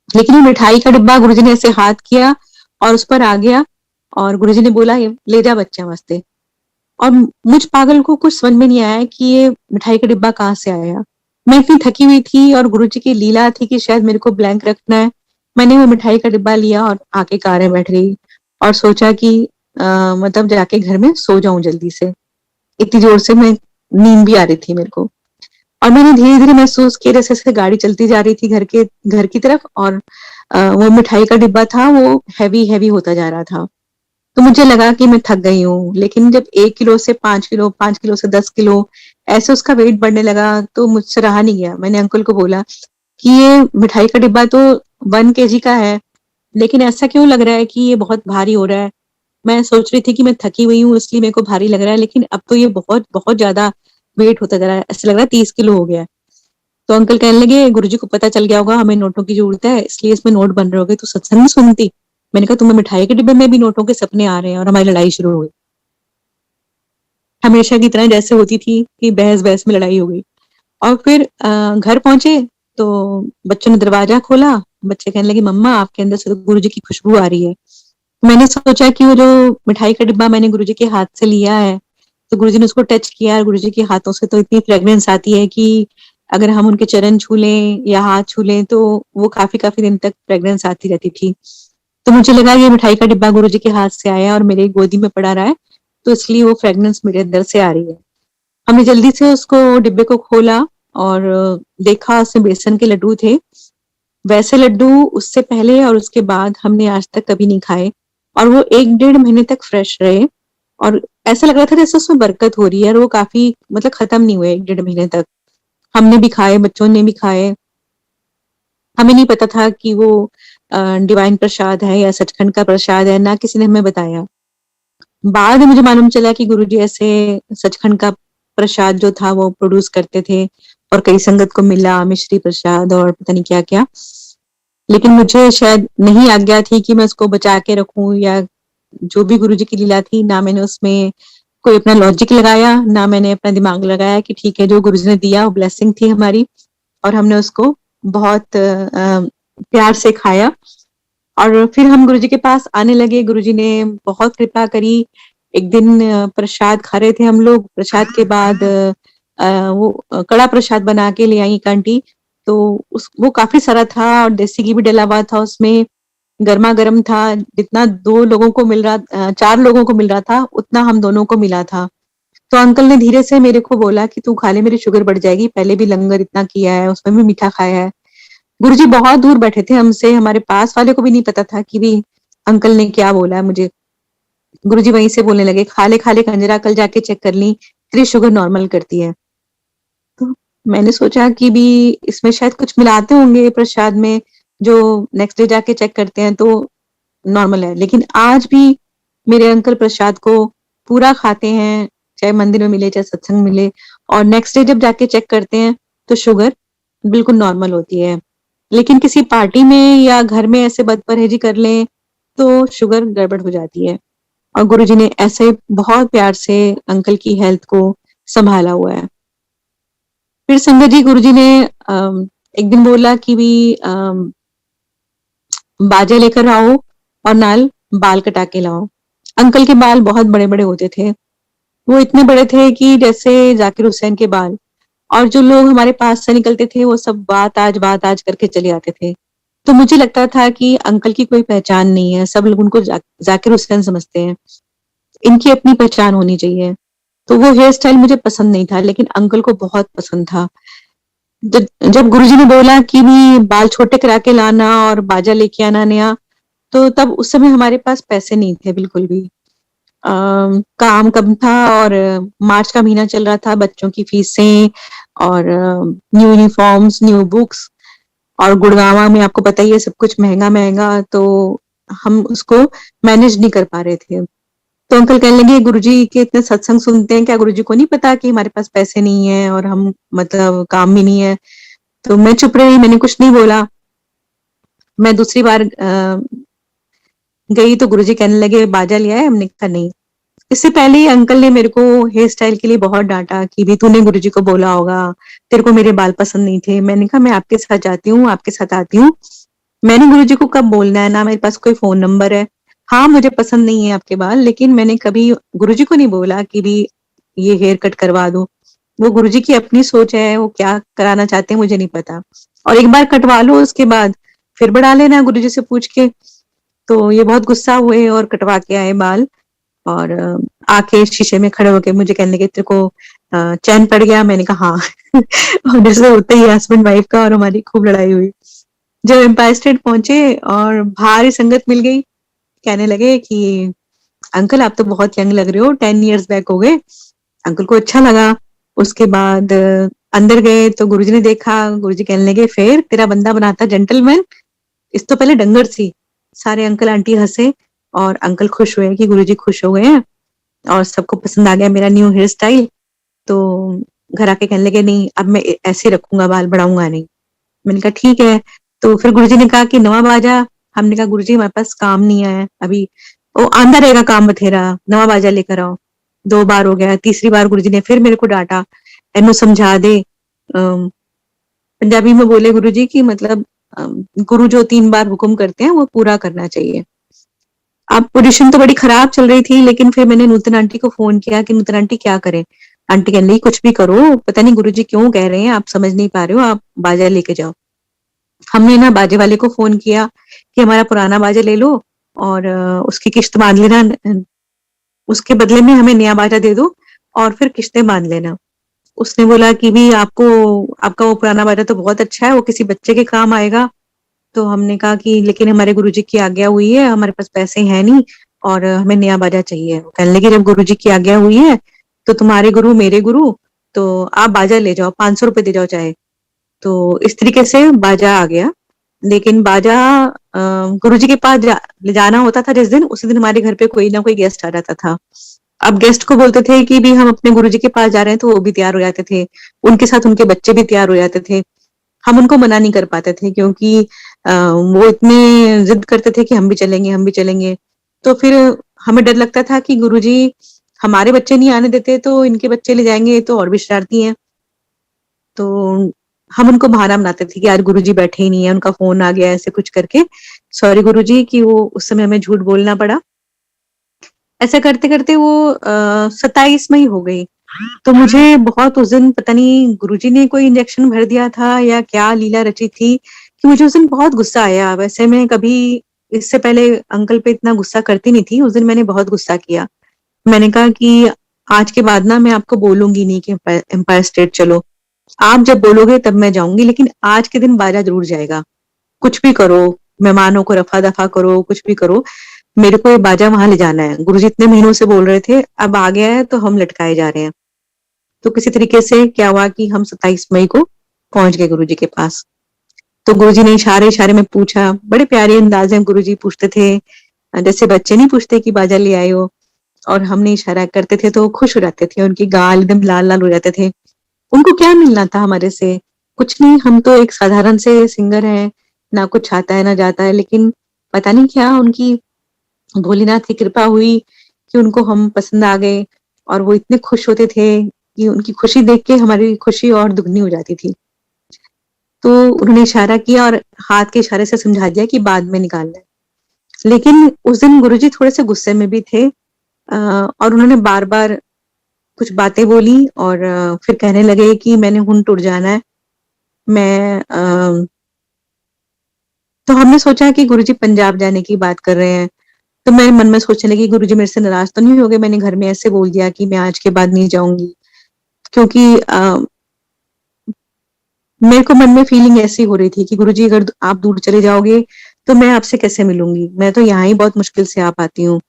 लेकिन वो मिठाई का डिब्बा गुरुजी ने ऐसे हाथ किया और उस पर आ गया और गुरुजी ने बोला, "ये ले जा बच्चा वास्ते।" और मुझ पागल को कुछ समझ में नहीं आया कि ये मिठाई का डिब्बा कहाँ से आया। मैं इतनी थकी हुई थी और गुरुजी की लीला थी कि शायद मेरे को ब्लैंक रखना है। मैंने वो मिठाई का डिब्बा लिया और आके कार में बैठ गई और सोचा कि मतलब जाके घर में सो जाऊं जल्दी से। इतनी जोर से मैं नींद भी आ रही थी मेरे को। और मैंने धीरे-धीरे महसूस किया जैसे-जैसे गाड़ी चलती जा रही थी घर की तरफ और वो मिठाई का डिब्बा था वो हेवी-हेवी होता जा रहा था। तो मुझे लगा कि मैं थक गई हूँ, लेकिन जब 1 किलो से 5 किलो, 5 किलो से 10 किलो ऐसे उसका वेट बढ़ने लगा, तो मुझसे रहा नहीं गया। मैंने अंकल को बोला कि ये मिठाई का डिब्बा तो 1 केजी का है, लेकिन ऐसा क्यों लग रहा है कि ये बहुत भारी हो रहा है? मैं सोच रही थी कि मैं थकी हुई हूँ इसलिए मेरे को भारी लग रहा है, लेकिन अब तो ये बहुत बहुत ज़्यादा वेट होता जा रहा है, ऐसा लग रहा है 30 किलो हो गया है। तो अंकल कहने लगे, "गुरुजी को पता चल गया होगा हमें नोटों की ज़रूरत है, इसलिए इसमें नोट बन रहे होंगे, तू सत्संग नहीं सुनती?" मैंने कहा, "तुम्हें मिठाई के डिब्बे में भी नोटों के सपने आ रहे हैं" और हमारी लड़ाई शुरू हो गई। हमेशा की तरह जैसे होती थी कि बहस-बहस में लड़ाई हो गई और फिर घर पहुँचे तो बच्चों ने दरवाज़ा खोला, बच्चे कहने लगे, "मम्मा आपके अंदर से तो गुरुजी की खुशबू आ रही है।" मैंने सोचा कि वो जो मिठाई का डिब्बा मैंने गुरुजी के हाथ से लिया है, तो गुरुजी ने उसको टच किया और गुरुजी के हाथों से तो इतनी फ्रेग्रेंस आती है कि अगर हम उनके चरण छू लें या हाथ छू लें तो वो काफ़ी-काफ़ी दिन तक फ्रेग्रेंस आती रहती थी। तो मुझे लगा ये मिठाई का डिब्बा गुरुजी के हाथ से आया है और मेरी गोदी में पड़ा रहा है, तो इसलिए वो फ्रेग्रेंस मेरे अंदर से आ रही है। हमने जल्दी से उसको डिब्बे को खोला और देखा उसमें बेसन के लड्डू थे। वैसे लड्डू उससे पहले और उसके बाद हमने आज तक कभी नहीं खाए और वो 1 डेढ़ महीने तक फ्रेश रहे और ऐसा लग रहा था जैसे उसमें बरकत हो रही है और वो काफ़ी मतलब खत्म नहीं हुए 1 डेढ़ महीने तक। हमने भी खाए, बच्चों ने भी खाए। हमें नहीं पता था कि वो डिवाइन प्रसाद है या सचखंड का प्रसाद है, ना किसी ने हमें बताया। बाद में मुझे मालूम चला कि गुरुजी ऐसे सचखंड का प्रसाद जो था वो प्रोड्यूस करते थे और कई संगत को मिला मिश्री प्रसाद और पता नहीं क्या-क्या। लेकिन मुझे शायद नहीं आज्ञा थी कि मैं उसको बचा के रखूँ या जो भी गुरुजी की लीला थी, ना मैंने उसमें कोई अपना लॉजिक लगाया, ना मैंने अपना दिमाग लगाया कि ठीक है, जो गुरुजी ने दिया वो ब्लेसिंग थी हमारी और हमने उसको बहुत प्यार से खाया और फिर हम गुरुजी के पास आने लगे, गुरुजी ने बहुत कृपा करी। एक दिन प्रसाद खा रहे थे हम लोग, प्रसाद के बाद वो कड़ा प्रसाद बना के ले आई एक आंटी, तो उस वो काफ़ी सारा था और देसी घी भी डला हुआ था उसमें, गरमा-गरम था, जितना 2 लोगों को मिल रहा 4 लोगों को मिल रहा था, उतना हम दोनों को मिला था। तो अंकल ने धीरे से मेरे को बोला कि, "तू खा ले, मेरी शुगर बढ़ जाएगी, पहले भी लंगर इतना किया है, उसमें भी मीठा खाया है।" गुरुजी बहुत दूर बैठे थे हमसे, हमारे पास वाले को भी नहीं पता था कि भी अंकल ने क्या बोला है मुझे। गुरुजी वहीं से बोलने लगे, खा ले कंजरा, कल जाके चेक कर ली, तेरी शुगर नॉर्मल करती है। तो मैंने सोचा कि भी इसमें शायद कुछ मिलाते होंगे प्रसाद में, जो नेक्स्ट डे जाके चेक करते हैं तो नॉर्मल है। लेकिन आज भी मेरे अंकल प्रसाद को पूरा खाते हैं, चाहे मंदिर में मिले, चाहे सत्संग मिले और नेक्स्ट डे जब जाके चेक करते हैं, तो शुगर बिल्कुल नॉर्मल होती है। लेकिन किसी पार्टी में या घर में ऐसे बदपरहेजी कर लें, तो शुगर गड़बड़ हो जाती है और गुरुजी ने ऐसे बहुत प्यार से अंकल की हेल्थ को सँभाला हुआ है। फिर संगत जी गुरुजी ने एक दिन बोला कि भी बाजा लेकर आओ और नाल बाल कटा के लाओ। अंकल के बाल बहुत बड़े-बड़े होते थे। वो इतने बड़े थे कि जैसे ज़ाकिर हुसैन के बाल और जो लोग हमारे पास से निकलते थे वो सब बात आज करके चले आते थे। तो मुझे लगता था कि अंकल की कोई पहचान नहीं है, सब लोग उनको ज़ाकिर हुसैन समझते हैं। इनकी अपनी पहचान होनी चाहिए। तो वो हेयर स्टाइल मुझे पसंद नहीं था लेकिन अंकल को बहुत पसंद था। जब जब गुरुजी ने बोला कि भी बाल छोटे करा के लाना और बाजा लेके आना नया, तो तब उस समय हमारे पास पैसे नहीं थे बिल्कुल भी। काम कम था और मार्च का महीना चल रहा था, बच्चों की फीसें और न्यू यूनिफ़ॉर्म्स, न्यू बुक्स और गुड़गाँवा में आपको पता ही है सब कुछ महँगा-महँगा तो हम उसको मैनेज नहीं कर पा रहे थे। तो अंकल कहने लगे गुरुजी के इतने सत्संग सुनते हैं, क्या गुरुजी को नहीं पता कि हमारे पास पैसे नहीं है और हम मतलब काम में नहीं है? तो मैं चुप रही, मैंने कुछ नहीं बोला। मैं दूसरी बार गई तो गुरुजी कहने लगे बाजा ले आए, हमने कहा नहीं। इससे पहले ही अंकल ने मेरे को हेयर स्टाइल के लिए बहुत डांटा कि भी तूने गुरुजी को बोला होगा, तेरे को मेरे बाल पसंद नहीं थे। मैंने कहा मैं आपके साथ जाती हूँ, आपके साथ आती हूँ, मैंने गुरुजी को कब बोलना है, ना मेरे पास कोई फोन नंबर है। हाँ मुझे पसंद नहीं है आपके बाल, लेकिन मैंने कभी गुरुजी को नहीं बोला कि भी ये हेयर कट करवा दो। वो गुरुजी की अपनी सोच है, वो क्या कराना चाहते हैं मुझे नहीं पता। और एक बार कटवा लो उसके बाद फिर बढ़ा लेना गुरुजी से पूछ के। तो ये बहुत गुस्सा हुए और कटवा के आए बाल। और आके शीशे में खड़े होके मुझे कहने लगे तेरे को चैन पड़ गया। मैंने कहा हाँ। और जैसे होते ही हस्बैंड वाइफ का और हमारी खूब लड़ाई हुई। जब एम्पायर स्टेट पहुंचे और भारी संगत मिल गई, कहने लगे कि अंकल आप तो बहुत यंग लग रहे हो, 10 years बैक हो गए। अंकल को अच्छा लगा। उसके बाद अंदर गए तो गुरुजी ने देखा, गुरुजी कहने लगे फिर तेरा बंदा बनाता जेंटलमैन। इस तो पहले डंगर सी। सारे अंकल आंटी हंसे और अंकल खुश हुए कि गुरुजी खुश हो गए हैं और सबको पसंद आ गया मेरा न्यू हेयर स्टाइल। तो घर आके कहने लगे नहीं अब मैं ऐसे ही रखूंगा, बाल बढ़ाऊंगा नहीं। मैंने कहा ठीक है। तो फिर गुरुजी ने कहा कि नवा बाजा। हमने कहा गुरुजी हमारे पास काम नहीं है अभी। वो आंदा रहेगा काम बथेरा, नवा बाजा लेकर आओ। 2 बार हो गया, तीसरी बार गुरुजी ने फिर मेरे को डांटा, एनु समझा दे। पंजाबी में बोले गुरुजी की मतलब गुरु जो 3 बार हुक्म करते हैं वो पूरा करना चाहिए। अब पोजीशन तो बड़ी खराब चल रही थी, लेकिन फिर मैंने नूतन आंटी को फोन किया कि नूतन आंटी क्या करें। आंटी कहने लगी कुछ भी करो, पता नहीं गुरुजी क्यों कह रहे हैं, आप समझ नहीं पा रहे हो, आप बाजा लेके जाओ। हमने ना बाजे वाले को फोन किया कि हमारा पुराना बाजा ले लो और उसकी किश्त बांध लेना, उसके बदले में हमें नया बाजा दे दो और फिर किश्तें बांध लेना। उसने बोला कि भी आपको आपका वो पुराना बाजा तो बहुत अच्छा है, वो किसी बच्चे के काम आएगा। तो हमने कहा कि लेकिन हमारे गुरुजी की आज्ञा हुई है, हमारे पास पैसे हैं नहीं और हमें नया बाजा चाहिए। वो कहने लगे जब गुरुजी की आज्ञा हुई है तो तुम्हारे गुरु मेरे गुरु, तो आप बाजा ले जाओ, 500 रुपए दे जाओ चाहे। तो इस तरीके से बाजा आ गया। लेकिन बाजा गुरुजी के पास ले जाना होता था जिस दिन, उसी दिन हमारे घर पे कोई ना कोई गेस्ट आ जाता था। अब गेस्ट को बोलते थे कि भी हम अपने गुरुजी के पास जा रहे हैं तो वो भी तैयार हो जाते थे, उनके साथ उनके बच्चे भी तैयार हो जाते थे। हम उनको मना नहीं कर पाते थे क्योंकि वो इतने जिद करते थे कि हम भी चलेंगे, हम भी चलेंगे। तो फिर हमें डर लगता था कि गुरुजी हमारे बच्चे नहीं आने देते तो इनके बच्चे ले जाएंगे, ये तो और भी शरारती हैं। तो हम उनको बहाना बनाते थे कि यार गुरुजी बैठे ही नहीं है, उनका फोन आ गया, ऐसे कुछ करके। सॉरी गुरुजी कि वो उस समय हमें झूठ बोलना पड़ा। ऐसा करते करते वो 27 मई हो गई। तो मुझे बहुत उस दिन पता नहीं गुरुजी ने कोई इंजेक्शन भर दिया था या क्या लीला रची थी कि मुझे उस दिन बहुत गुस्सा आया। वैसे मैं कभी इससे पहले अंकल पे इतना गुस्सा करती नहीं थी, उस दिन मैंने बहुत गुस्सा किया। मैंने कहा कि आज के बाद ना मैं आपको बोलूंगी नहीं कि एम्पायर स्टेट चलो, आप जब बोलोगे तब मैं जाऊंगी, लेकिन आज के दिन बाजा जरूर जाएगा। कुछ भी करो, मेहमानों को रफा दफा करो, कुछ भी करो, मेरे को ये बाजा वहां ले जाना है। गुरुजी इतने महीनों से बोल रहे थे, अब आ गया है तो हम लटकाए जा रहे हैं। तो किसी तरीके से क्या हुआ कि हम 27 मई को पहुंच गए गुरुजी के पास। तो गुरुजी ने इशारे इशारे में पूछा, बड़े प्यारे अंदाज में गुरुजी पूछते थे, जैसे बच्चे नहीं पूछते कि बाजा ले आए हो। और हमने इशारा करते थे तो वो खुश हो जाते थे, उनकी गाल एकदम लाल लाल हो जाते थे। उनको क्या मिलना था हमारे से, कुछ नहीं, हम तो एक साधारण से सिंगर हैं, ना कुछ आता है ना जाता है, लेकिन पता नहीं क्या उनकी भोलेनाथ की कृपा हुई कि उनको हम पसंद आ गए। और वो इतने खुश होते थे कि उनकी खुशी देख के हमारी खुशी और दुगनी हो जाती थी। तो उन्होंने इशारा किया और हाथ के इशारे से समझा दिया कि बाद में निकालना है। लेकिन उस दिन गुरुजी थोड़े से गुस्से में भी थे और उन्होंने बार बार कुछ बातें बोली और फिर कहने लगे कि मैंने हुन टूट जाना है। मैं तो हमने सोचा कि गुरुजी पंजाब जाने की बात कर रहे हैं। तो मैं मन में सोचने लगी गुरुजी मेरे से नाराज तो नहीं हो गए, मैंने घर में ऐसे बोल दिया कि मैं आज के बाद नहीं जाऊंगी। क्योंकि मेरे को मन में फीलिंग ऐसी हो रही थी कि गुरुजी अगर आप दूर चले जाओगे तो मैं आपसे कैसे मिलूंगी, मैं तो यहाँ ही बहुत मुश्किल से आ पाती हूँ।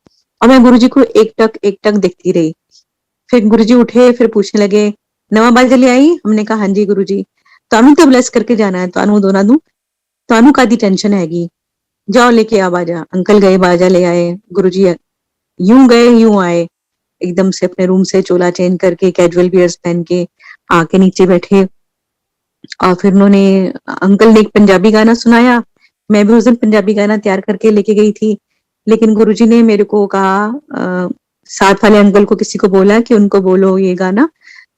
और मैं गुरुजी को एक टक देखती रही। फिर गुरुजी उठे, फिर पूछने लगे नवा बाजा ले आई। हमने कहा हाँ जी गुरुजी। तानू तो ब्लेस करके जाना है, तानू दोना दू, तानू का दी टेंशन हैगी, जाओ लेके आ बाजा। अंकल गए बाजा ले आए। गुरुजी यूं गए यूं आए, एकदम से अपने रूम से चोला चेंज करके कैजुअल वियर्स पहन के आके नीचे बैठे। और फिर उन्होंने अंकल ने एक पंजाबी गाना सुनाया। मैं भी उस दिन पंजाबी गाना तैयार करके लेके गई थी, लेकिन गुरुजी ने मेरे को कहा, साथ वाले अंकल को किसी को बोला कि उनको बोलो ये गाना।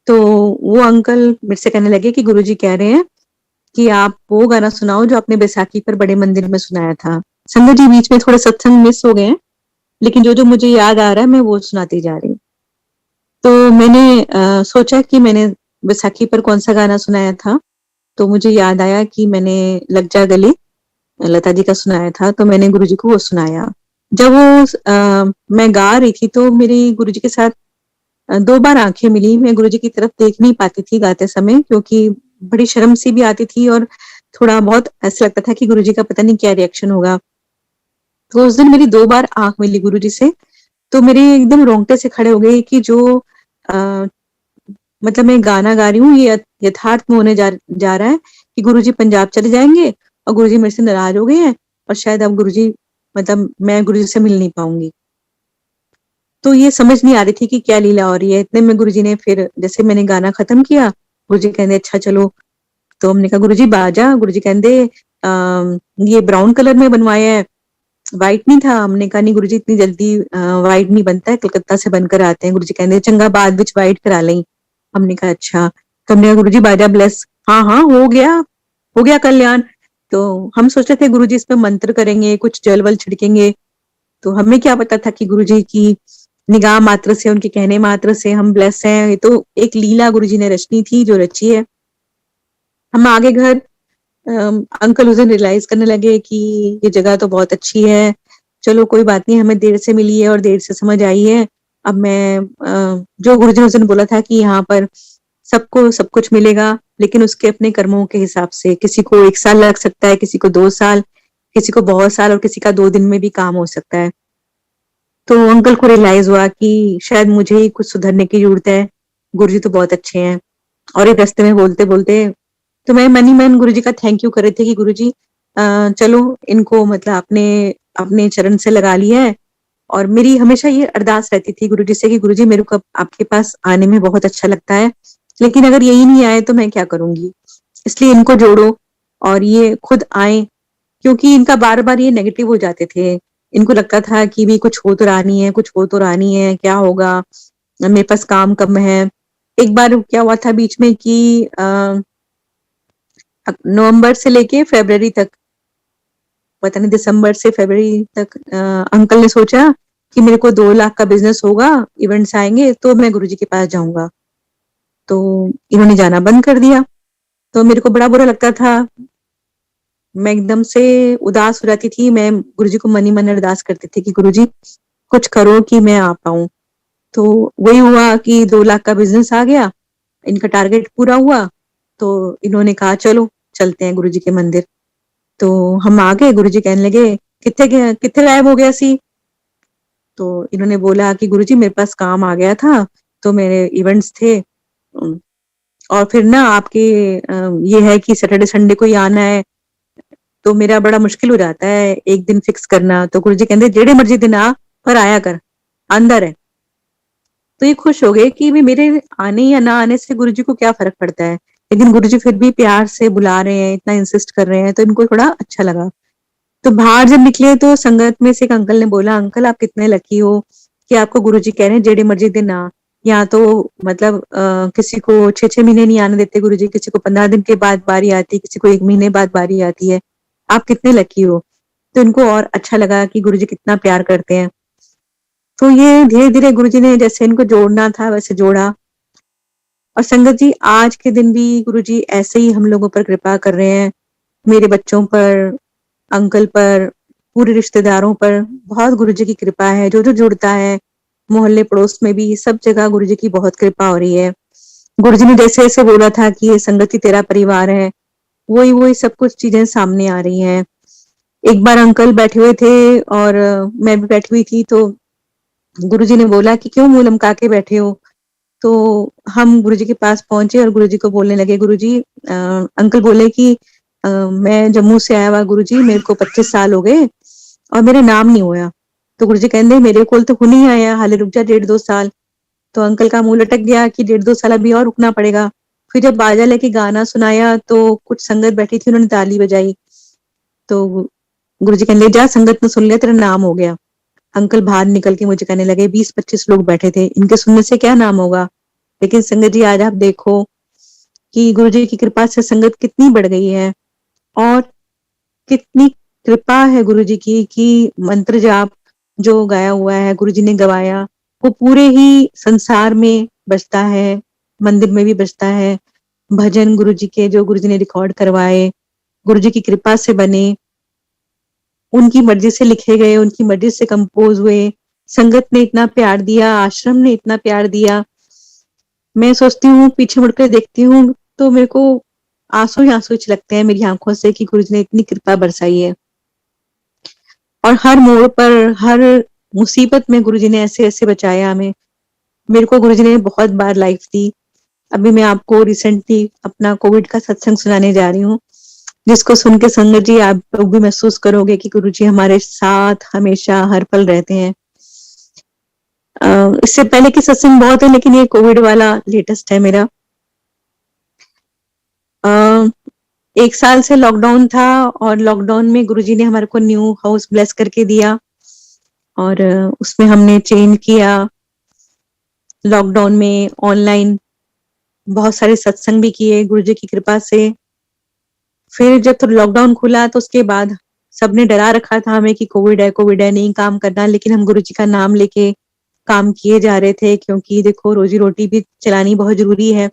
तो वो अंकल मेरे से कहने लगे कि गुरुजी कह रहे हैं कि आप वो गाना सुनाओ जो आपने बैसाखी पर बड़े मंदिर में सुनाया था। संगत जी, बीच में थोड़े सत्संग मिस हो गए हैं, लेकिन जो जो मुझे याद आ रहा है मैं वो सुनाती जा रही हूँ। तो मैंने सोचा कि मैंने बैसाखी पर कौन सा गाना सुनाया था, तो मुझे याद आया कि मैंने लग जा गले लता जी का सुनाया था, तो मैंने गुरुजी को वो सुनाया। जब वो मैं गा रही थी तो मेरी गुरुजी के साथ 2 बार आंखें मिली। मैं गुरुजी की तरफ देख नहीं पाती थी गाते समय, क्योंकि बड़ी शर्म सी भी आती थी और थोड़ा बहुत ऐसा लगता था कि गुरुजी का पता नहीं क्या रिएक्शन होगा। तो उस दिन मेरी 2 बार आंख मिली गुरुजी से, तो मेरे एकदम रोंगटे से खड़े हो गए कि जो अ, मतलब मैं गाना गा रही हूँ ये यथार्थ में होने जा रहा है कि गुरुजी पंजाब चले जाएंगे और गुरुजी मेरे से नाराज हो गए हैं और शायद अब गुरुजी, मतलब मैं गुरुजी से मिल नहीं पाऊंगी। तो ये समझ नहीं आ रही थी कि क्या लीला हो रही है। इतने में गुरुजी ने फिर जैसे मैंने गाना खत्म किया, गुरुजी कहते अच्छा चलो। तो हमने कहा गुरुजी बाजा। गुरुजी कहते ये ब्राउन कलर में बनवाया है, व्हाइट नहीं था। हमने कहा नहीं गुरुजी इतनी जल्दी व्हाइट नहीं बनता है, कलकत्ता से बनकर आते हैं। गुरुजी कहते चंगा बाद विच व्हाइट करा लें। हमने कहा अच्छा। तो हमने कहा गुरुजी बाजा ब्लेस। हाँ हाँ हो गया कल्याण। तो हम सोच रहे थे गुरुजी इस पे मंत्र करेंगे, कुछ जल वल छिड़केंगे। तो हमें क्या पता था कि गुरुजी की निगाह मात्र से, उनके कहने मात्र से हम ब्लेस हैं। ये तो एक लीला गुरुजी ने रचनी थी जो रची है। हम आगे घर अंकल उस दिन रियलाइज करने लगे कि ये जगह तो बहुत अच्छी है। चलो कोई बात नहीं, हमें देर से मिली है और देर से समझ आई है। अब मैं जो गुरुजी ने उस दिन बोला था कि यहाँ पर सबको सब कुछ मिलेगा, लेकिन उसके अपने कर्मों के हिसाब से। किसी को 1 साल लग सकता है, किसी को 2 साल, किसी को बहुत साल और किसी का 2 दिन में भी काम हो सकता है। तो अंकल को रियलाइज हुआ कि शायद मुझे ही कुछ सुधरने की जरूरत है। गुरुजी तो बहुत अच्छे हैं। और एक रास्ते में बोलते बोलते तो मैं मन ही मन गुरुजी का थैंक यू कर रही थी कि गुरुजी चलो इनको मतलब अपने अपने चरण से लगा लिया है। और मेरी हमेशा ये अरदास रहती थी गुरुजी से कि गुरुजी मेरे को आपके पास आने में बहुत अच्छा लगता है, लेकिन अगर यही नहीं आए तो मैं क्या करूंगी। इसलिए इनको जोड़ो और ये खुद आए, क्योंकि इनका बार बार ये नेगेटिव हो जाते थे। इनको लगता था कि भी कुछ हो तो रानी है, कुछ हो तो रानी है, क्या होगा, मेरे पास काम कम है। एक बार क्या हुआ था बीच में कि नवंबर से लेके फरवरी तक, पता नहीं दिसंबर से फरवरी तक अंकल ने सोचा कि मेरे को 2 लाख का बिजनेस होगा, इवेंट्स आएंगे तो मैं गुरुजी के पास जाऊंगा। तो इन्होंने जाना बंद कर दिया। तो मेरे को बड़ा बुरा लगता था। मैं एकदम से उदास हो जाती थी। मैं गुरुजी को मन ही मन अरदास करती थी कि गुरुजी कुछ करो कि मैं आ पाऊं। तो वही हुआ कि 2 लाख का बिजनेस आ गया, इनका टारगेट पूरा हुआ। तो इन्होंने कहा चलो चलते हैं गुरुजी के मंदिर। तो हम आ गए। गुरुजी कहने लगे कितने गायब हो गया सी। तो इन्होंने बोला कि गुरुजी मेरे पास काम आ गया था, तो मेरे इवेंट्स थे। और फिर ना आपके ये है कि सैटरडे संडे को ही आना है, तो मेरा बड़ा मुश्किल हो जाता है एक दिन फिक्स करना। तो गुरुजी कहते जेड़े मर्जी दिन आ, पर आया कर, अंदर है। तो ये खुश हो गए कि भी मेरे आने या ना आने से गुरुजी को क्या फर्क पड़ता है, लेकिन गुरुजी फिर भी प्यार से बुला रहे हैं, इतना इंसिस्ट कर रहे हैं, तो इनको थोड़ा अच्छा लगा। तो बाहर जब निकले तो संगत में से एक अंकल ने बोला अंकल आप कितने लकी हो कि आपको गुरुजी कह रहे हैं जेड़े मर्जी दिन आ। यहाँ तो मतलब किसी को 6-6 महीने नहीं आने देते गुरुजी, किसी को 15 दिन के बाद बारी आती है, किसी को 1 महीने बाद बारी आती है। आप कितने लकी हो। तो इनको और अच्छा लगा कि गुरुजी कितना प्यार करते हैं। तो ये धीरे धीरे गुरुजी ने जैसे इनको जोड़ना था वैसे जोड़ा। और संगत जी आज के दिन भी गुरुजी ऐसे ही हम लोगों पर कृपा कर रहे हैं, मेरे बच्चों पर, अंकल पर, पूरे रिश्तेदारों पर बहुत गुरुजी की कृपा है। जो जो जुड़ता है मोहल्ले पड़ोस में भी सब जगह गुरुजी की बहुत कृपा हो रही है। गुरुजी ने जैसे ऐसे बोला था कि ये संगति तेरा परिवार है, वही वही सब कुछ चीजें सामने आ रही हैं। एक बार अंकल बैठे हुए थे और मैं भी बैठी हुई थी, तो गुरुजी ने बोला कि क्यों मुंह लमका के बैठे हो। तो हम गुरुजी के पास पहुंचे और गुरुजी को बोलने लगे गुरुजी अंकल बोले कि मैं जम्मू से आया हुआ गुरुजी, मेरे को 25 साल हो गए और मेरा नाम नहीं होया। तो गुरुजी कहते मेरे को तो हुन ही आया, हाले रुक जा 1.5-2 साल। तो अंकल का मुंह लटक गया कि 1.5-2 साल अभी और रुकना पड़ेगा। फिर जब बाजा लेके गाना सुनाया तो कुछ संगत बैठी थी, उन्होंने ताली बजाई। तो गुरुजी कहने लगे, जा संगत ने सुन लिया, तेरा नाम हो गया। अंकल बाहर निकल के मुझे कहने लगे, 20-25 लोग बैठे थे, इनके सुनने से क्या नाम होगा। लेकिन संगत जी आज आप देखो कि गुरुजी की कृपा से संगत कितनी बढ़ गई है, और कितनी कृपा है गुरुजी की कि मंत्र जाप जो गाया हुआ है, गुरुजी ने गवाया, वो पूरे ही संसार में बजता है, मंदिर में भी बजता है। भजन गुरुजी के जो गुरुजी ने रिकॉर्ड करवाए, गुरुजी की कृपा से बने, उनकी मर्जी से लिखे गए, उनकी मर्जी से कंपोज हुए। संगत ने इतना प्यार दिया, आश्रम ने इतना प्यार दिया। मैं सोचती हूँ, पीछे मुड़कर देखती हूँ तो मेरे को आंसू ही आंसू लगते हैं मेरी आंखों से कि गुरुजी ने इतनी कृपा बरसाई है। और हर मोड़ पर, हर मुसीबत में गुरुजी ने ऐसे ऐसे बचाया हमें। मेरे को गुरुजी ने बहुत बार लाइफ दी। अभी मैं आपको रिसेंटली अपना कोविड का सत्संग सुनाने जा रही हूँ, जिसको सुन के संगत जी आप लोग भी महसूस करोगे कि गुरुजी हमारे साथ हमेशा हर पल रहते हैं। इससे पहले की सत्संग बहुत है, लेकिन ये कोविड वाला लेटेस्ट है मेरा। 1 साल से लॉकडाउन था, और लॉकडाउन में गुरुजी ने हमारे को न्यू हाउस ब्लेस करके दिया, और उसमें हमने चेंज किया। लॉकडाउन में ऑनलाइन बहुत सारे सत्संग भी किए गुरुजी की कृपा से। फिर जब तो लॉकडाउन खुला तो उसके बाद सबने डरा रखा था हमें कि कोविड है, नहीं काम करना, लेकिन हम गुरुजी का नाम लेके काम किए जा रहे थे, क्योंकि देखो रोजी रोटी भी चलानी बहुत जरूरी है।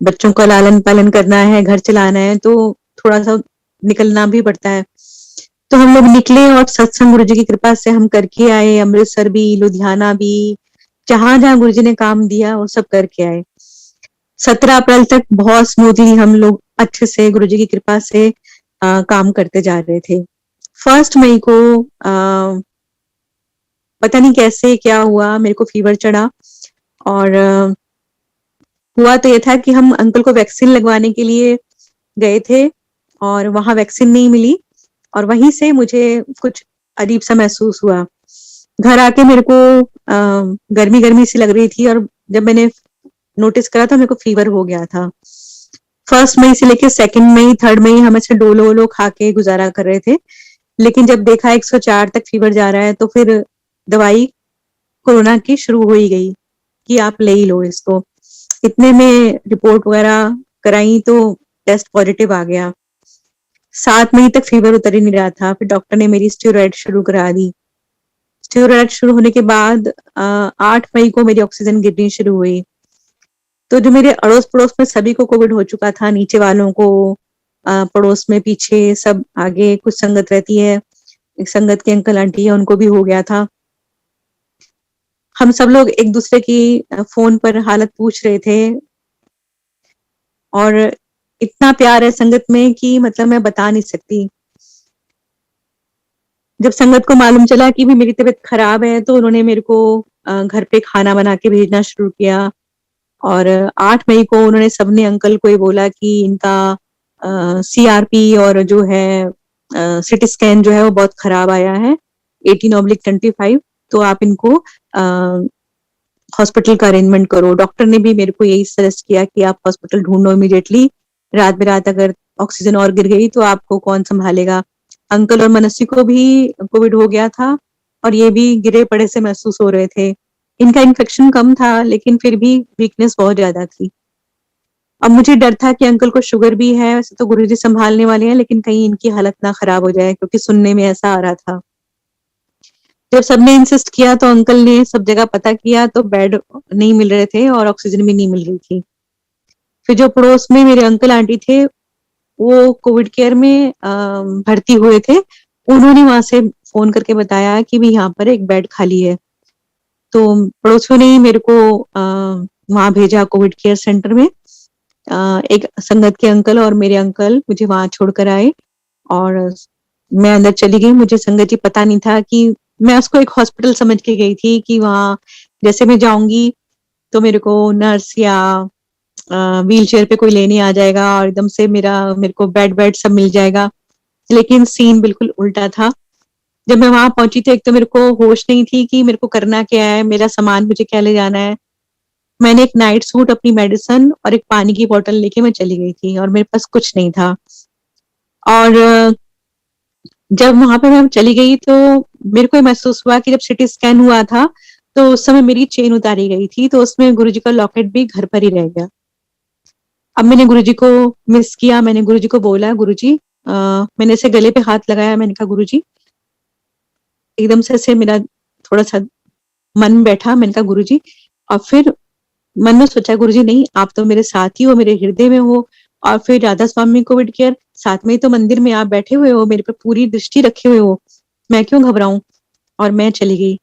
बच्चों का लालन पालन करना है, घर चलाना है, तो थोड़ा सा निकलना भी पड़ता है। तो हम लोग निकले और सत्संग गुरुजी की कृपा से हम करके आए, अमृतसर भी, लुधियाना भी, जहां जहां गुरुजी ने काम दिया वो सब करके आए। 17 अप्रैल तक बहुत स्मूथली हम लोग अच्छे से गुरुजी की कृपा से काम करते जा रहे थे। 1 मई को पता नहीं कैसे क्या हुआ, मेरे को फीवर चढ़ा, और हुआ तो ये था कि हम अंकल को वैक्सीन लगवाने के लिए गए थे, और वहां वैक्सीन नहीं मिली, और वहीं से मुझे कुछ अजीब सा महसूस हुआ। घर आके मेरे को गर्मी गर्मी सी लग रही थी, और जब मैंने नोटिस करा तो मेरे को फीवर हो गया था। 1 मई से लेके 2 मई, 3 मई हम ऐसे डोलो वोलो खा के गुजारा कर रहे थे। लेकिन जब देखा 104 तक फीवर जा रहा है, तो फिर दवाई कोरोना की शुरू हो ही गई कि आप ले ही लो इसको। इतने में रिपोर्ट वगैरह कराई तो टेस्ट पॉजिटिव आ गया। 7 मई तक फीवर उतर ही नहीं रहा था, फिर डॉक्टर ने मेरी स्टेरॉइड शुरू करा दी। स्टेरॉइड शुरू होने के बाद 8 मई को मेरी ऑक्सीजन गिरनी शुरू हुई। तो जो मेरे अड़ोस पड़ोस में सभी को कोविड हो चुका था, नीचे वालों को, पड़ोस में, पीछे, सब आगे कुछ संगत रहती है, एक संगत के अंकल आंटी है, उनको भी हो गया था। हम सब लोग एक दूसरे की फोन पर हालत पूछ रहे थे, और इतना प्यार है संगत में कि मतलब मैं बता नहीं सकती। जब संगत को मालूम चला कि भी मेरी तबीयत खराब है, तो उन्होंने मेरे को घर पे खाना बना के भेजना शुरू किया। और 8 मई को उन्होंने सबने अंकल को ये बोला कि इनका CRP और जो है सिटी स्कैन जो है वो बहुत खराब आया है, 18/25, तो आप इनको हॉस्पिटल का अरेंजमेंट करो। डॉक्टर ने भी मेरे को यही सजेस्ट किया कि आप हॉस्पिटल ढूंढो इमीडिएटली, रात बेरात अगर ऑक्सीजन और गिर गई तो आपको कौन संभालेगा। अंकल और मनस्वी को भी कोविड हो गया था, और ये भी गिरे पड़े से महसूस हो रहे थे। इनका इन्फेक्शन कम था, लेकिन फिर भी वीकनेस बहुत ज्यादा थी। अब मुझे डर था कि अंकल को शुगर भी है, वैसे तो गुरुजी संभालने वाले हैं, लेकिन कहीं इनकी हालत ना खराब हो जाए, क्योंकि सुनने में ऐसा आ रहा था। जब सबने इंसिस्ट किया तो अंकल ने सब जगह पता किया, तो बेड नहीं मिल रहे थे और ऑक्सीजन भी नहीं मिल रही थी। फिर जो पड़ोस में मेरे अंकल आंटी थे, वो कोविड केयर में भर्ती हुए थे, उन्होंने वहां से फोन करके बताया कि भी यहाँ पर एक बेड खाली है। तो पड़ोसियों ने ही मेरे को वहां भेजा कोविड केयर सेंटर में। एक संगत के अंकल और मेरे अंकल मुझे वहां छोड़कर आए, और मैं अंदर चली गई। मुझे संगत जी पता नहीं था कि मैं उसको एक हॉस्पिटल समझ के गई थी, कि वहां जैसे मैं जाऊंगी तो मेरे को नर्स या व्हील चेयर पे कोई लेने आ जाएगा, और एकदम से मेरे को बेड बेड सब मिल जाएगा। लेकिन सीन बिल्कुल उल्टा था। जब मैं वहां पहुंची थी, एक तो मेरे को होश नहीं थी कि मेरे को करना क्या है, मेरा सामान मुझे क्या ले जाना है। मैंने एक नाइट सूट, अपनी मेडिसिन और एक पानी की बोतल लेके मैं चली गई थी, और मेरे पास कुछ नहीं था। और जब वहां पे मैं चली गई तो मेरे को ये महसूस हुआ कि जब सिटी स्कैन हुआ था तो उस समय मेरी चेन उतारी गई थी, तो उसमें गुरुजी का लॉकेट भी घर पर ही रह गया। अब मैंने गुरुजी को मिस किया, मैंने गुरुजी को बोला, गुरुजी मैंने ऐसे गले पे हाथ लगाया, मैंने कहा गुरुजी, एकदम से ऐसे मेरा थोड़ा सा मन बैठा, मैंने कहा गुरुजी। और फिर मन में सोचा, गुरुजी नहीं, आप तो मेरे साथ ही हो, मेरे हृदय में हो, और फिर राधा स्वामी कोविड केयर साथ में ही तो मंदिर में आप बैठे हुए हो, मेरे पर पूरी दृष्टि रखे हुए हो, मैं क्यों घबराऊं। और मैं चली गई,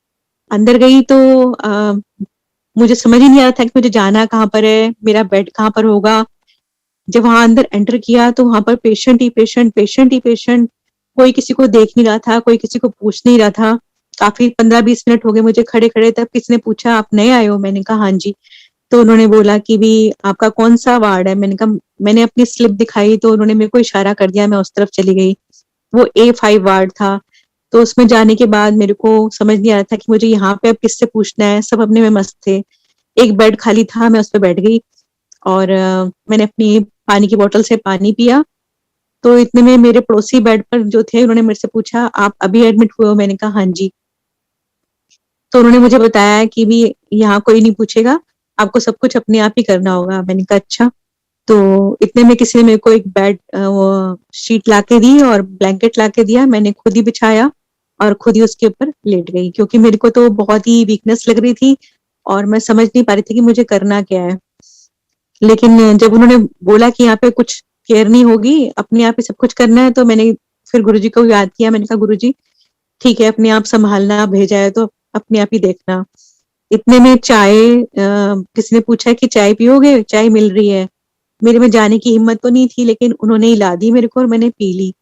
अंदर गई तो मुझे समझ ही नहीं आ रहा था कि मुझे जाना कहाँ पर है, मेरा बेड कहाँ पर होगा। जब वहां अंदर एंटर किया तो वहां पर पेशेंट ही पेशेंट, पेशेंट ही पेशेंट, कोई किसी को देख नहीं रहा था, कोई किसी को पूछ नहीं रहा था। काफी 15-20 मिनट हो गए मुझे खड़े खड़े, तब किसी ने पूछा आप नए आए हो, मैंने कहा हाँ जी। तो उन्होंने बोला कि भी आपका कौन सा वार्ड है, मैंने कहा, मैंने अपनी स्लिप दिखाई तो उन्होंने मेरे को इशारा कर दिया, मैं उस तरफ चली गई। वो A5 वार्ड था। तो उसमें जाने के बाद मेरे को समझ नहीं आ रहा था कि मुझे यहाँ पे अब किससे पूछना है, सब अपने में मस्त थे। एक बेड खाली था, मैं उस पर बैठ गई और मैंने अपनी पानी की बोतल से पानी पिया। तो इतने में मेरे पड़ोसी बेड पर जो थे उन्होंने मेरे से पूछा आप अभी एडमिट हुए हो, मैंने कहा हाँ जी। तो उन्होंने मुझे बताया कि भी यहाँ कोई नहीं पूछेगा, आपको सब कुछ अपने आप ही करना होगा, मैंने कहा अच्छा। तो इतने में किसी ने मेरे को एक बेड वो शीट लाके दी और ब्लैंकेट लाके दिया, मैंने खुद ही बिछाया और खुद ही उसके ऊपर लेट गई, क्योंकि मेरे को तो बहुत ही वीकनेस लग रही थी और मैं समझ नहीं पा रही थी कि मुझे करना क्या है। लेकिन जब उन्होंने बोला कि यहाँ पे कुछ केयर नहीं होगी, अपने आप ही सब कुछ करना है, तो मैंने फिर गुरुजी को याद किया, मैंने कहा गुरुजी ठीक है, अपने आप संभालना, भेजा है तो अपने आप ही देखना। इतने में चाय किसी ने पूछा कि चाय पियोगे, चाय मिल रही है। मेरे में जाने की हिम्मत तो नहीं थी, लेकिन उन्होंने ही ला दी मेरे को और मैंने पी ली।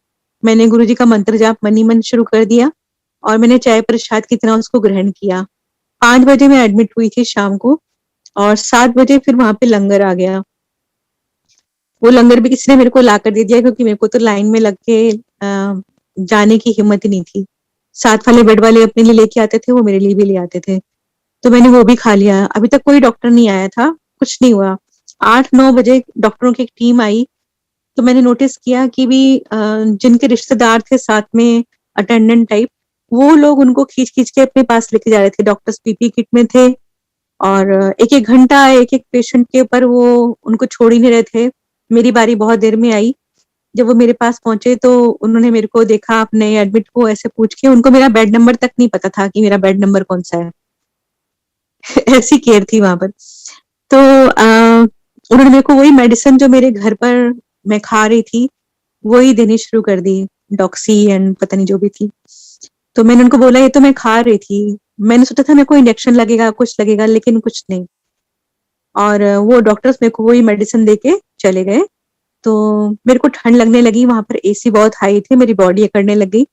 मैंने गुरुजी का मंत्र जाप मन ही मन शुरू कर दिया और मैंने चाय प्रसाद की तरह उसको ग्रहण किया। 5 बजे मैं एडमिट हुई थी शाम को, और 7 बजे फिर वहां पे लंगर आ गया। वो लंगर भी किसी ने मेरे को ला कर दे दिया, क्योंकि मेरे को तो लाइन में लग के जाने की हिम्मत ही नहीं थी। साथ वाले बेड वाले अपने लिए लेके आते थे, वो मेरे लिए भी ले आते थे, तो मैंने वो भी खा लिया। अभी तक कोई डॉक्टर नहीं आया था, कुछ नहीं हुआ। 8-9 बजे डॉक्टरों की एक टीम आई, तो मैंने नोटिस किया कि भी जिनके रिश्तेदार थे साथ में, अटेंडेंट टाइप, वो लोग उनको खींच खींच के अपने पास लेके जा रहे थे। डॉक्टर्स पीपी किट में थे और एक एक घंटा एक एक पेशेंट के ऊपर वो उनको छोड़ ही नहीं रहे थे। मेरी बारी बहुत देर में आई। जब वो मेरे पास पहुंचे तो उन्होंने मेरे को देखा, आप नए एडमिट हो ऐसे पूछ के, उनको मेरा बेड नंबर तक नहीं पता था कि मेरा बेड नंबर कौन सा है। ऐसी केयर थी वहां पर। तो उन्होंने मेरे को वही मेडिसिन जो मेरे घर पर मैं खा रही थी वही देनी शुरू कर दी, डॉक्सी एंड पता नहीं जो भी थी। तो मैंने उनको बोला ये तो मैं खा रही थी, मैंने सोचा था मेरे को इंजेक्शन लगेगा, कुछ लगेगा, लेकिन कुछ नहीं। और वो डॉक्टर्स मेरे को वही मेडिसिन देके चले गए। तो मेरे को ठंड लगने लगी, वहां पर एसी बहुत हाई थे, मेरी बॉडी अकड़ने लग गई।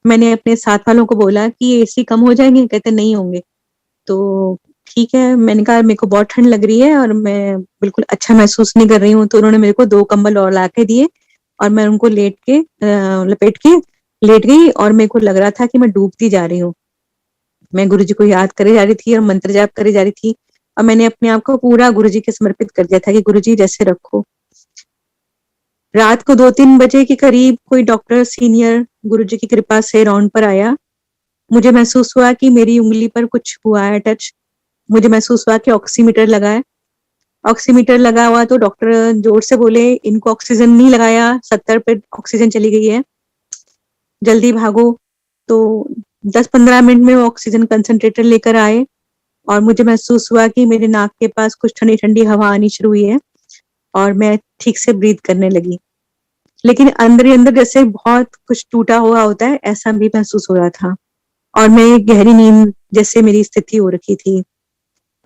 मैंने अपने साथ वालों को बोला कि एसी कम हो जाएंगे, कहते नहीं होंगे। तो ठीक है, मैंने कहा मेरे को बहुत ठंड लग रही है और मैं बिल्कुल अच्छा महसूस नहीं कर रही हूँ। तो उन्होंने मेरे को 2 कंबल और ला के दिए और मैं उनको लेट के लपेट के लेट गई और मेरे को लग रहा था कि मैं डूबती जा रही हूँ। मैं गुरुजी को याद करे जा रही थी और मंत्र जाप करे जा रही थी, और मैंने अपने आप को पूरा गुरुजी के समर्पित कर दिया था कि गुरुजी जैसे रखो। रात को 2-3 बजे के करीब कोई डॉक्टर सीनियर गुरुजी की कृपा से राउंड पर आया। मुझे महसूस हुआ कि मेरी उंगली पर कुछ हुआ है टच। मुझे महसूस हुआ कि ऑक्सीमीटर लगा है। ऑक्सीमीटर लगा हुआ तो डॉक्टर जोर से बोले इनको ऑक्सीजन नहीं लगाया, 70 पे ऑक्सीजन चली गई है, जल्दी भागो। तो 10-15 मिनट में वो ऑक्सीजन कंसंट्रेटर लेकर आए और मुझे महसूस हुआ कि मेरे नाक के पास कुछ ठंडी ठंडी हवा आनी शुरू हुई है और मैं ठीक से ब्रीथ करने लगी। लेकिन अंदर ही अंदर जैसे बहुत कुछ टूटा हुआ होता है, ऐसा भी महसूस हो रहा था और मैं गहरी नींद जैसे मेरी स्थिति हो रखी थी।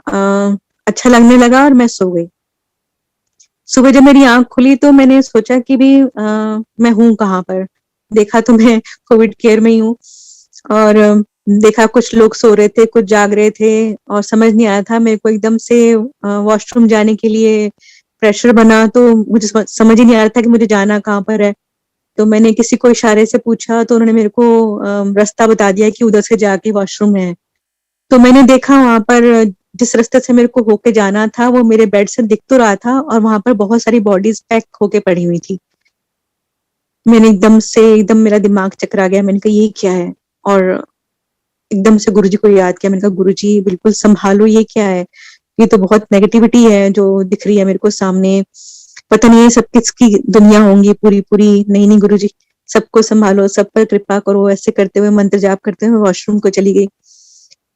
अच्छा लगने लगा और मैं सो गई। सुबह जब मेरी आंख खुली तो मैंने सोचा कि भी मैं हूँ कहाँ पर। देखा तो मैं कोविड केयर में ही हूँ और देखा कुछ लोग सो रहे थे, कुछ जाग रहे थे और समझ नहीं आया था। मेरे को एकदम से वॉशरूम जाने के लिए प्रेशर बना, तो मुझे समझ ही नहीं आ रहा था कि मुझे जाना कहाँ पर है। तो मैंने किसी को इशारे से पूछा तो उन्होंने मेरे को रास्ता बता दिया कि उधर से जाके वॉशरूम है। तो मैंने देखा वहां पर जिस रास्ते से मेरे को होके जाना था वो मेरे बेड से दिख तो रहा था और वहां पर बहुत सारी बॉडीज पैक होके पड़ी हुई थी। मैंने एकदम मेरा दिमाग चकरा गया। मैंने कहा ये क्या है, और एकदम से गुरुजी को याद किया। मैंने कहा गुरुजी बिल्कुल संभालो, ये क्या है, ये तो बहुत नेगेटिविटी है जो दिख रही है मेरे को सामने। पता नहीं ये सब किसकी दुनिया होंगी पूरी पूरी। नहीं नहीं गुरुजी, सबको संभालो, सब पर कृपा करो। ऐसे करते हुए मंत्र जाप करते हुए वॉशरूम को चली गई।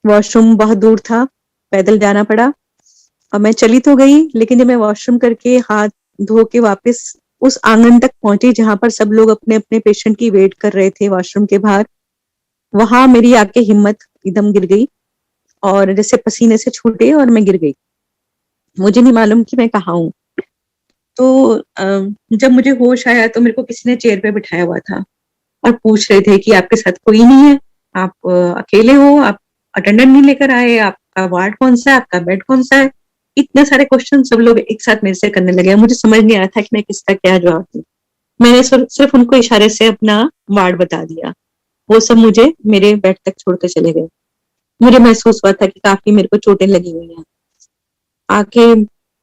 वॉशरूम बहुत दूर था, पैदल जाना पड़ा। और मैं चली तो गई, लेकिन जब मैं वॉशरूम करके हाथ धो के वापस उस आंगन तक पहुंची जहां पर सब लोग अपने अपने पेशेंट की वेट कर रहे थे वॉशरूम के बाहर, वहां मेरी आके हिम्मत एकदम गिर गई और जैसे पसीने से छूटे और मैं गिर गई। मुझे नहीं मालूम कि मैं कहाँ हूँ। तो जब मुझे होश आया तो मेरे को किसी ने चेयर पे बिठाया हुआ था और पूछ रहे थे कि आपके साथ कोई नहीं है, आप अकेले हो, आप अटेंडेंट नहीं लेकर आए, आपका वार्ड कौन सा है, आपका बेड कौन सा है। इतने सारे क्वेश्चन सब लोग एक साथ मेरे से करने लगे। मुझे समझ नहीं आ रहा था कि मैं किसका क्या जवाब दूं। मैंने सिर्फ उनको इशारे से अपना वार्ड बता दिया। वो सब मुझे मेरे बेड तक छोड़ के चले गए। मुझे महसूस हुआ था कि काफी मेरे को चोटें लगी हुई हैं। आके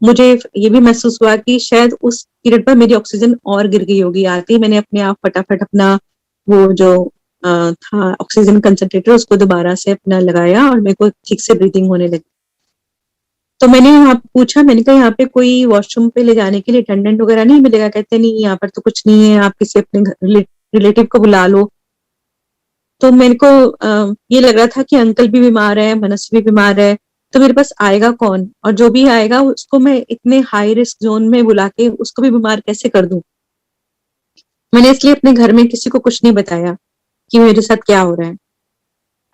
मुझे ये भी महसूस हुआ कि शायद उस पीरियड पर मेरी ऑक्सीजन और गिर गई होगी। आते ही मैंने अपने आप फटाफट अपना वो जो था ऑक्सीजन कंसंट्रेटर उसको दोबारा से अपना लगाया और मेरे को ठीक से ब्रीथिंग होने लगी। तो मैंने वहां पूछा, मैंने कहा यहाँ पे कोई वॉशरूम पे ले जाने के लिए अटेंडेंट वगैरह नहीं मिलेगा? कहते नहीं, यहाँ पर तो कुछ नहीं है, आप किसी अपने रिलेटिव को बुला लो। तो मेरे को ये लग रहा था कि अंकल भी बीमार है, मनस भी बीमार है, तो मेरे पास आएगा कौन, और जो भी आएगा उसको मैं इतने हाई रिस्क जोन में बुला के उसको भी बीमार कैसे कर दूं। मैंने इसलिए अपने घर में किसी को कुछ नहीं बताया कि मेरे साथ क्या हो रहा है।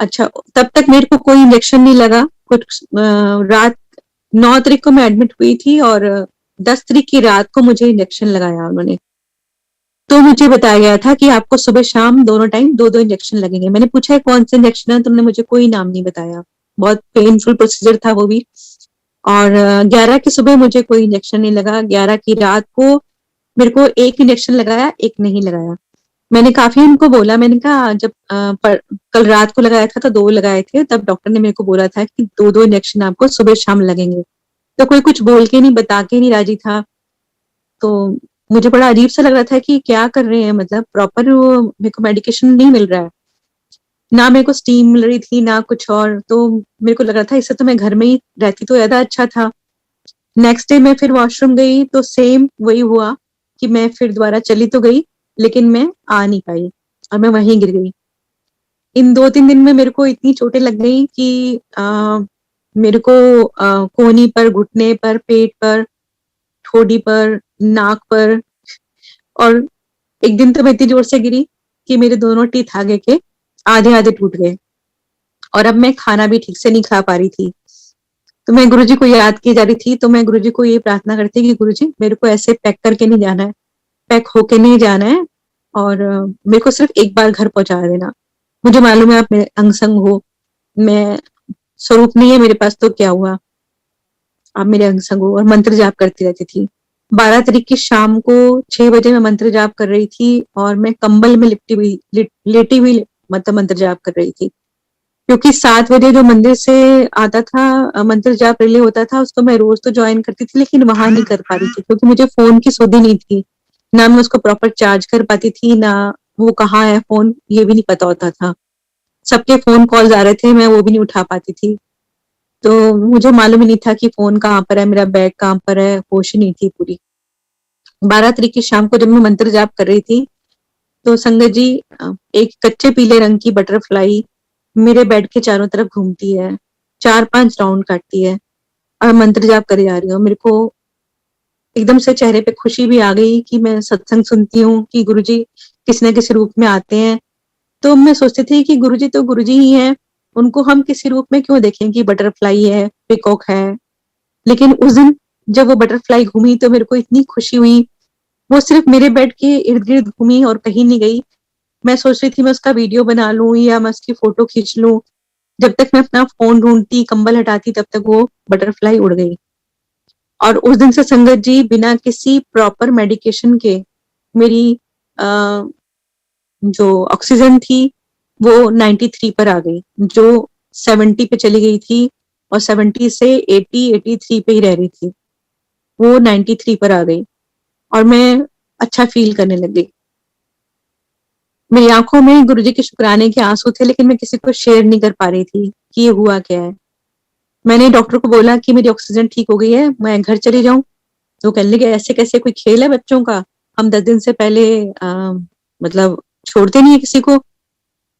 अच्छा, तब तक मेरे को कोई इंजेक्शन नहीं लगा। कुछ रात 9 तारीख को मैं एडमिट हुई थी और 10 तारीख की रात को मुझे इंजेक्शन लगाया उन्होंने। तो मुझे बताया गया था कि आपको सुबह शाम दोनों टाइम 2-2 इंजेक्शन लगेंगे। मैंने पूछा है कौन से इंजेक्शन है, तुमने मुझे कोई नाम नहीं बताया। बहुत पेनफुल प्रोसीजर था वो भी। और 11 की सुबह मुझे कोई इंजेक्शन नहीं लगा। 11 की रात को मेरे को एक इंजेक्शन लगाया, एक नहीं लगाया। मैंने काफी उनको बोला, मैंने कहा जब कल रात को लगाया था तो 2 लगाए थे, तब डॉक्टर ने मेरे को बोला था कि 2-2 इंजेक्शन आपको सुबह शाम लगेंगे। तो कोई कुछ बोल के नहीं, बता के नहीं राजी था। तो मुझे बड़ा अजीब सा लग रहा था कि क्या कर रहे हैं, मतलब प्रॉपर मेरे को मेडिकेशन नहीं मिल रहा है, ना मेरे को स्टीम मिल रही थी ना कुछ और। तो मेरे को लग रहा था इससे तो मैं घर में ही रहती तो ज्यादा अच्छा था। नेक्स्ट डे मैं फिर वॉशरूम गई तो सेम वही हुआ कि मैं फिर दोबारा चली तो गई, लेकिन मैं आ नहीं पाई और मैं वहीं गिर गई। इन 2-3 दिन में मेरे को इतनी चोटें लग गई कि मेरे को कोहनी पर, घुटने पर, पेट पर, ठोडी पर, नाक पर, और एक दिन तो मैं इतनी जोर से गिरी कि मेरे दोनों टीथ आगे के आधे आधे टूट गए और अब मैं खाना भी ठीक से नहीं खा पा रही थी। तो मैं गुरुजी को याद की जा रही थी, तो मैं गुरुजी को ये प्रार्थना करती कि गुरुजी मेरे को ऐसे पैक करके नहीं जाना है, पैक होके नहीं जाना है, और मेरे को सिर्फ एक बार घर पहुंचा देना। मुझे मालूम है आप मेरे अंग संग हो, मैं स्वरूप नहीं है मेरे पास तो क्या हुआ, आप मेरे अंग संग हो। और मंत्र जाप करती रहती थी। 12 तारीख की शाम को 6 बजे मैं मंत्र जाप कर रही थी और मैं कंबल में लेटी हुई मतलब मंत्र जाप कर रही थी, क्योंकि 7 बजे जो मंदिर से आता था मंत्र जाप रिले होता था, उसको मैं रोज तो ज्वाइन करती थी, लेकिन वहां नहीं कर पा रही थी क्योंकि मुझे फोन की सुधि नहीं थी। ना मैं उसको प्रॉपर चार्ज कर पाती थी, ना वो कहाँ है फोन ये भी नहीं पता होता था। सबके फोन कॉल्स आ रहे थे, मैं वो भी नहीं उठा पाती थी। तो मुझे मालूम ही नहीं था कि फोन कहाँ पर है, मेरा बैग कहाँ पर है, होश ही नहीं थी पूरी। 12 तारीख की शाम को जब मैं मंत्र जाप कर रही थी तो संगत जी एक कच्चे पीले रंग की बटरफ्लाई मेरे बेड के चारों तरफ घूमती है, 4-5 राउंड काटती है और मंत्र जाप करे जा रही हूँ। मेरे को एकदम से चेहरे पे खुशी भी आ गई कि मैं सत्संग सुनती हूँ कि गुरुजी किसी न किसी रूप में आते हैं। तो मैं सोचती थी कि गुरुजी तो गुरुजी ही हैं, उनको हम किसी रूप में क्यों देखें कि बटरफ्लाई है, पीकॉक है। लेकिन उस दिन जब वो बटरफ्लाई घूमी तो मेरे को इतनी खुशी हुई। वो सिर्फ मेरे बेड के इर्द गिर्द घूमी और कहीं नहीं गई। मैं सोच रही थी मैं उसका वीडियो बना लूं या मैं उसकी फोटो खींच लूं। जब तक मैं अपना फोन ढूंढती, कंबल हटाती, तब तक वो बटरफ्लाई उड़ गई। और उस दिन से संगत जी बिना किसी प्रॉपर मेडिकेशन के मेरी अ, जो ऑक्सीजन थी वो 93 पर आ गई, जो 70 पे चली गई थी और 70 से 83 पे ही रह रही थी, वो 93 पर आ गई और मैं अच्छा फील करने लग गई। मेरी आंखों में गुरुजी के शुक्राने के आंसू थे, लेकिन मैं किसी को शेयर नहीं कर पा रही थी कि ये हुआ क्या है। मैंने डॉक्टर को बोला कि मेरी ऑक्सीजन ठीक हो गई है, मैं घर चली जाऊं। तो कहने लगे ऐसे कैसे, कोई खेल है बच्चों का? हम 10 दिन से पहले मतलब छोड़ते नहीं है किसी को।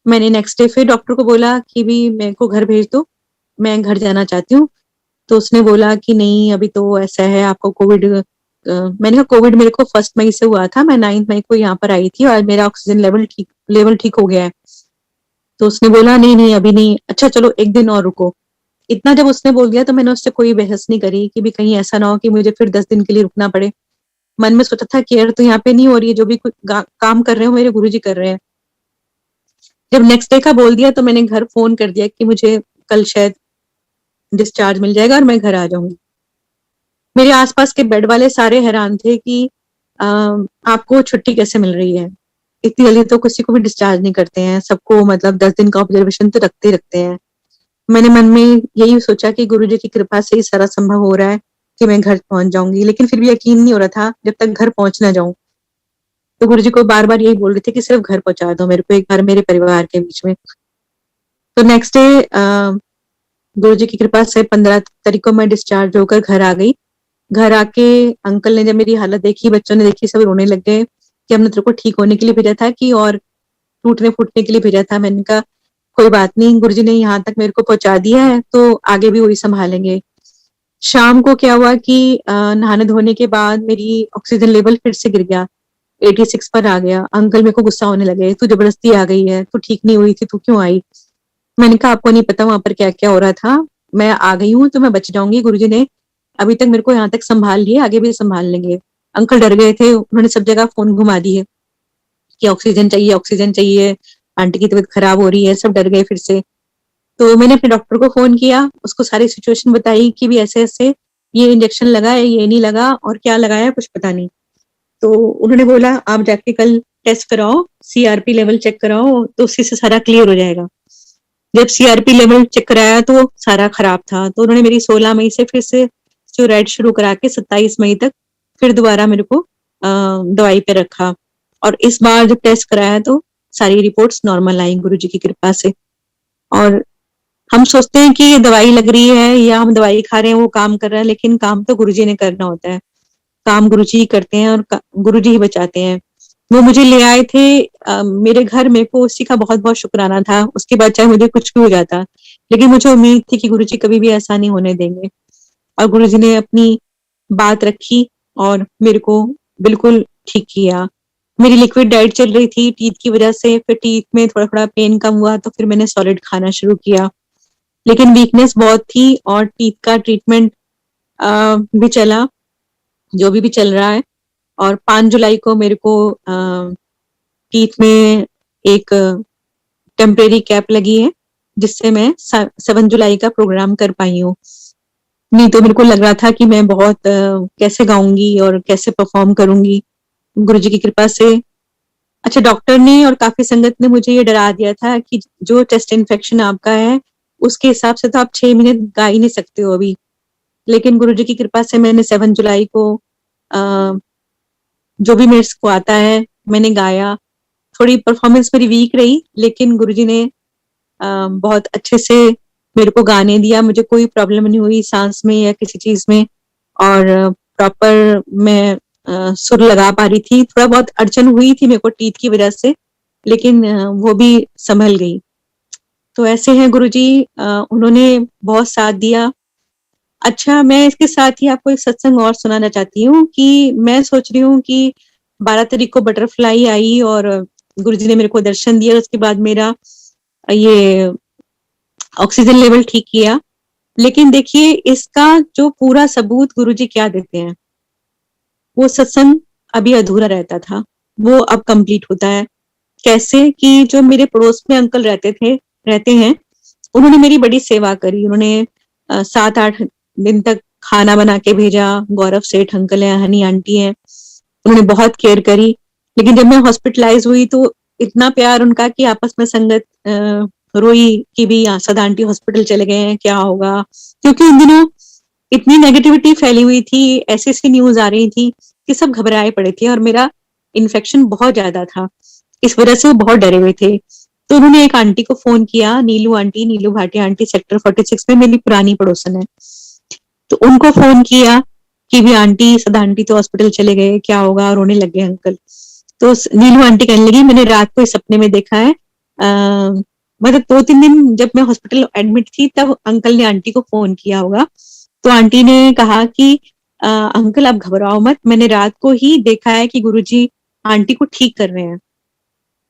मैंने नेक्स्ट डे फिर डॉक्टर को बोला कि भी मेरे को घर भेज दो, मैं घर जाना चाहती हूँ। तो उसने बोला कि नहीं अभी तो ऐसा है, आपको कोविड मैंने कहा कोविड मेरे को 1 मई से हुआ था, मैं 9 मई को यहाँ पर आई थी और मेरा ऑक्सीजन लेवल ठीक हो गया है। तो उसने बोला नहीं नहीं अभी नहीं, अच्छा चलो 1 दिन और रुको। इतना जब उसने बोल दिया तो मैंने उससे कोई बहस नहीं करी कि भी कहीं ऐसा ना हो कि मुझे फिर 10 दिन के लिए रुकना पड़े। मन में सोचा था केयर तो यहाँ पे नहीं हो रही है, जो भी काम कर रहे हो मेरे गुरुजी कर रहे हैं। जब नेक्स्ट डे का बोल दिया तो मैंने घर फोन कर दिया कि मुझे कल शायद डिस्चार्ज मिल जाएगा और मैं घर आ जाऊंगी। मेरे आसपास के बेड वाले सारे हैरान थे कि आपको छुट्टी कैसे मिल रही है, इतनी जल्दी तो किसी को भी डिस्चार्ज नहीं करते हैं, सबको मतलब 10 दिन का ऑब्जर्वेशन तो रखते ही रखते हैं। मैंने मन में यही सोचा कि गुरुजी की कृपा से ही सारा संभव हो रहा है कि मैं घर पहुंच जाऊंगी, लेकिन फिर भी यकीन नहीं हो रहा था जब तक घर पहुंच ना जाऊं। तो गुरुजी को बार बार यही बोल रहे थे कि सिर्फ घर पहुंचा दो मेरे को एक बार, मेरे परिवार के बीच में। तो नेक्स्ट डे गुरुजी की कृपा से 15 तारीख को मैं डिस्चार्ज होकर घर आ गई। घर आके अंकल ने जब मेरी हालत देखी, बच्चों ने देखी, सब रोने लग गए कि हमने तेरे को ठीक होने के लिए भेजा था कि और टूटने फूटने के लिए भेजा था। मैंने कहा कोई बात नहीं, गुरुजी ने यहाँ तक मेरे को पहुंचा दिया है तो आगे भी वही संभालेंगे। शाम को क्या हुआ कि नहाने धोने के बाद मेरी ऑक्सीजन लेवल फिर से गिर गया, 86 पर आ गया। अंकल मेरे को गुस्सा होने लगे, तू जबरदस्ती आ गई है, तू ठीक नहीं हुई थी, तू क्यों आई? मैंने कहा आपको नहीं पता वहां पर क्या क्या हो रहा था, मैं आ गई हूँ तो मैं बच जाऊंगी, गुरुजी ने अभी तक मेरे को यहाँ तक संभाल लिया, आगे भी संभाल लेंगे। अंकल डर गए थे, उन्होंने सब जगह फोन घुमा दिए कि ऑक्सीजन चाहिए, ऑक्सीजन चाहिए, आंटी की तबीयत खराब हो रही है, सब डर गए फिर से। तो मैंने अपने डॉक्टर को फोन किया, उसको सारी सिचुएशन बताई कि भी ऐसे ऐसे ये इंजेक्शन लगा है, ये नहीं लगा, और क्या लगाया है कुछ पता नहीं। तो उन्होंने बोला आप जाके कल टेस्ट कराओ, सीआरपी लेवल चेक कराओ, तो उसी से सारा क्लियर हो जाएगा। जब सीआरपी लेवल चेक कराया तो सारा खराब था, तो उन्होंने मेरी 16 मई से फिर से स्टेरॉइड शुरू करा के 27 मई तक फिर दोबारा मेरे को दवाई पे रखा। और इस बार जब टेस्ट कराया तो सारी रिपोर्ट्स नॉर्मल आई गुरुजी की कृपा से। और हम सोचते हैं कि ये दवाई लग रही है या हम दवाई खा रहे हैं वो काम कर रहा है, लेकिन काम तो गुरुजी ने करना होता है, काम गुरुजी ही करते हैं और गुरुजी ही बचाते हैं। वो मुझे ले आए थे मेरे घर, मेरे को उसी का बहुत बहुत शुक्राना था। उसके बाद चाहे मुझे कुछ भी हो जाता, लेकिन मुझे उम्मीद थी कि गुरुजी कभी भी ऐसा नहीं होने देंगे, और गुरुजी ने अपनी बात रखी और मेरे को बिल्कुल ठीक किया। मेरी लिक्विड डाइट चल रही थी टीथ की वजह से, फिर टीथ में थोड़ा थोड़ा पेन कम हुआ तो फिर मैंने सॉलिड खाना शुरू किया, लेकिन वीकनेस बहुत थी और टीथ का ट्रीटमेंट भी चला, जो भी चल रहा है। और 5 जुलाई को मेरे को टीथ में एक टेम्परेरी कैप लगी है, जिससे मैं 7 जुलाई का प्रोग्राम कर पाई हूँ। नहीं तो मेरे को लग रहा था कि मैं बहुत कैसे गाऊंगी और कैसे परफॉर्म करूंगी। गुरुजी की कृपा से अच्छा डॉक्टर ने और काफी संगत ने मुझे ये डरा दिया था कि जो चेस्ट इन्फेक्शन आपका है उसके हिसाब से तो आप 6 महीने गा ही नहीं सकते हो अभी। लेकिन गुरुजी की कृपा से मैंने 7 जुलाई को जो भी मेरे को आता है मैंने गाया। थोड़ी परफॉर्मेंस मेरी वीक रही, लेकिन गुरुजी ने बहुत अच्छे से मेरे को गाने दिया, मुझे कोई प्रॉब्लम नहीं हुई सांस में या किसी चीज में, और प्रॉपर मैं सुर लगा पा रही थी। थोड़ा बहुत अड़चन हुई थी मेरे को टीथ की वजह से, लेकिन वो भी संभल गई। तो ऐसे हैं गुरुजी, उन्होंने बहुत साथ दिया। अच्छा, मैं इसके साथ ही आपको एक सत्संग और सुनाना चाहती हूँ कि मैं सोच रही हूँ कि 12 तारीख को बटरफ्लाई आई और गुरुजी ने मेरे को दर्शन दिया, उसके बाद मेरा ये ऑक्सीजन लेवल ठीक किया। लेकिन देखिए इसका जो पूरा सबूत गुरुजी क्या देते हैं, वो सत्संग अभी अधूरा रहता था, वो अब कंप्लीट होता है। कैसे कि जो मेरे पड़ोस में अंकल रहते हैं, उन्होंने मेरी बड़ी सेवा करी। उन्होंने 7-8 दिन तक खाना बना के भेजा। गौरव सेठ अंकल है, हनी आंटी है, उन्होंने बहुत केयर करी। लेकिन जब मैं हॉस्पिटलाइज हुई तो इतना प्यार उनका कि आपस में संगत रोई कि भी सदा आंटी हॉस्पिटल चले गए हैं, क्या होगा, क्योंकि उन दिनों इतनी नेगेटिविटी फैली हुई थी, ऐसी ऐसी न्यूज आ रही थी कि सब घबराए पड़े थे और मेरा इन्फेक्शन बहुत ज्यादा था, इस वजह से वो बहुत डरे हुए थे। तो उन्होंने एक आंटी को फोन किया, नीलू आंटी, नीलू भाटिया आंटी, सेक्टर 46 में मेरी पुरानी पड़ोसन है। तो उनको फोन किया कि भी आंटी, सदा आंटी तो हॉस्पिटल चले गए, क्या होगा, रोने लगे अंकल। तो नीलू आंटी कहने लगी, मैंने रात को इस सपने में देखा है, मतलब 2-3 दिन जब मैं हॉस्पिटल एडमिट थी तब अंकल ने आंटी को फोन किया होगा। तो आंटी ने कहा कि अंकल आप घबराओ मत, मैंने रात को ही देखा है कि गुरुजी आंटी को ठीक कर रहे हैं।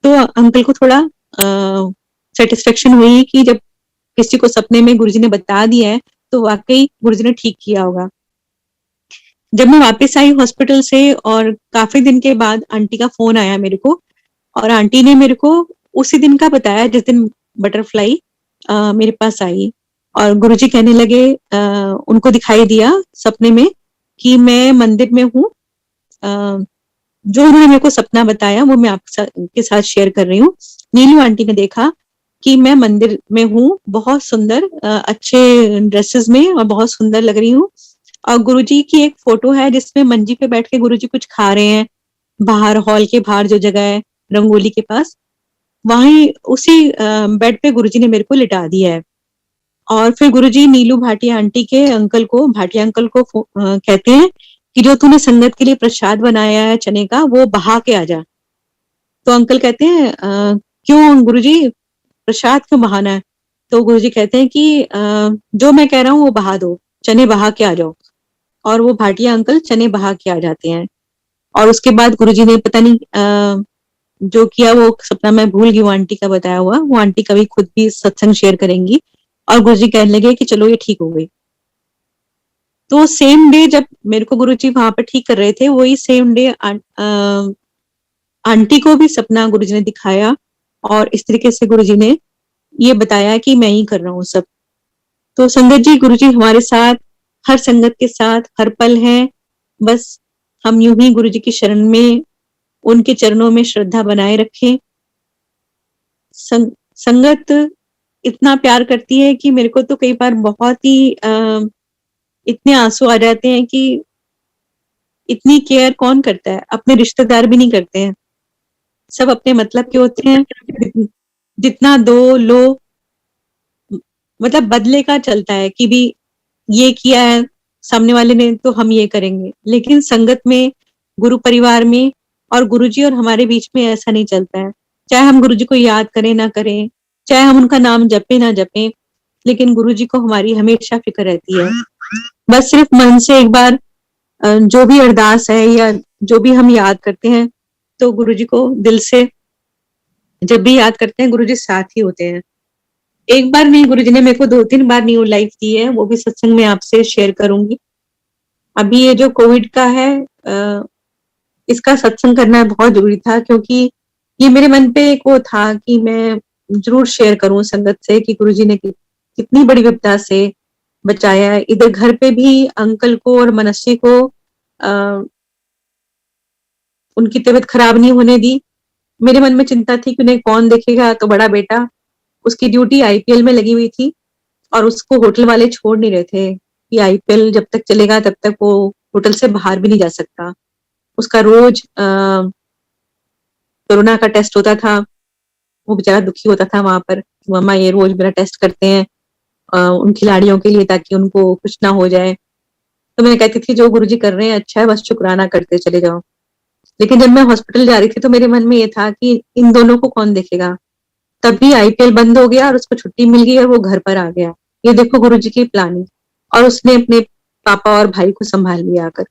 तो अंकल को थोड़ा सेटिस्फेक्शन हुई कि जब किसी को सपने में गुरुजी ने बता दिया है तो वाकई गुरुजी ने ठीक किया होगा। जब मैं वापस आई हॉस्पिटल से और काफी दिन के बाद आंटी का फोन आया मेरे को, और आंटी ने मेरे को उसी दिन का बताया जिस दिन बटरफ्लाई मेरे पास आई। और गुरुजी कहने लगे, उनको दिखाई दिया सपने में कि मैं मंदिर में हूँ। जो उन्होंने मेरे को सपना बताया वो मैं आपके साथ शेयर कर रही हूँ। नीलू आंटी ने देखा कि मैं मंदिर में हूँ, बहुत सुंदर अच्छे ड्रेसेस में और बहुत सुंदर लग रही हूँ। और गुरुजी की एक फोटो है जिसमें मंजी पे बैठ के गुरुजी कुछ खा रहे हैं, बाहर हॉल के बाहर जो जगह है रंगोली के पास, वहीं उसी बेड पे गुरुजी ने मेरे को लिटा दिया है। और फिर गुरुजी नीलू भाटिया आंटी के अंकल को, भाटिया अंकल को कहते हैं कि जो तूने संगत के लिए प्रसाद बनाया है चने का, वो बहा के आ जा। तो अंकल कहते हैं, क्यों गुरुजी, प्रसाद क्यों बहाना है? तो गुरुजी कहते हैं कि जो मैं कह रहा हूँ वो बहा दो, चने बहा के आ जाओ। और वो भाटिया अंकल चने बहा के आ जाते हैं। और उसके बाद गुरुजी ने पता नहीं जो किया, वो सपना मैं भूल गई, वो आंटी का बताया हुआ, वो आंटी कभी खुद भी सत्संग शेयर करेंगी। और गुरुजी कहने लगे कि चलो ये ठीक हो गई। तो सेम डे जब मेरे को गुरुजी वहां पर ठीक कर रहे थे, वही सेम डे आंटी को भी सपना गुरुजी ने दिखाया और इस तरीके से गुरुजी ने ये बताया कि मैं ही कर रहा हूँ सब। तो संगत जी, गुरुजी हमारे साथ, हर संगत के साथ हर पल है। बस हम यूं ही गुरुजी की शरण में, उनके चरणों में श्रद्धा बनाए रखें। संगत इतना प्यार करती है कि मेरे को तो कई बार बहुत ही इतने आंसू आ जाते हैं कि इतनी केयर कौन करता है, अपने रिश्तेदार भी नहीं करते हैं, सब अपने मतलब के होते हैं। जितना दो लो, मतलब बदले का चलता है कि भी ये किया है सामने वाले ने तो हम ये करेंगे। लेकिन संगत में, गुरु परिवार में और गुरुजी और हमारे बीच में ऐसा नहीं चलता है। चाहे हम गुरुजी को याद करें ना करें, चाहे हम उनका नाम जपे ना जपे, लेकिन गुरुजी को हमारी हमेशा फिक्र रहती है। बस सिर्फ मन से एक बार जो भी अरदास है या जो भी हम याद करते हैं, तो गुरुजी को दिल से जब भी याद करते हैं, गुरुजी साथ ही होते हैं। एक बार नहीं, गुरुजी ने मेरे को 2-3 बार न्यू लाइफ दी है, वो भी सत्संग में आपसे शेयर करूंगी। अभी ये जो कोविड का है, इसका सत्संग करना बहुत जरूरी था, क्योंकि ये मेरे मन पे एक वो था कि मैं जरूर शेयर करूं संगत से कि गुरुजी ने कितनी बड़ी विपदा से बचाया है। इधर घर पे भी अंकल को और मनस्वी को उनकी तबीयत खराब नहीं होने दी। मेरे मन में चिंता थी कि उन्हें कौन देखेगा, तो बड़ा बेटा, उसकी ड्यूटी आईपीएल में लगी हुई थी और उसको होटल वाले छोड़ नहीं रहे थे कि आईपीएल जब तक चलेगा तब तक वो होटल से बाहर भी नहीं जा सकता। उसका रोज कोरोना का टेस्ट होता था। वो बेचारा दुखी होता था वहां पर, मम्मा ये रोज मेरा टेस्ट करते हैं उन खिलाड़ियों के लिए, ताकि उनको कुछ ना हो जाए। तो मैं कहती थी जो गुरुजी कर रहे हैं अच्छा है, बस शुक्राना करते चले जाओ। लेकिन जब मैं हॉस्पिटल जा रही थी तो मेरे मन में ये था कि इन दोनों को कौन देखेगा। तभी आईपीएल बंद हो गया और उसको छुट्टी मिल गई और वो घर पर आ गया। ये देखो गुरुजी की प्लानिंग। और उसने अपने पापा और भाई को संभाल लिया आकर।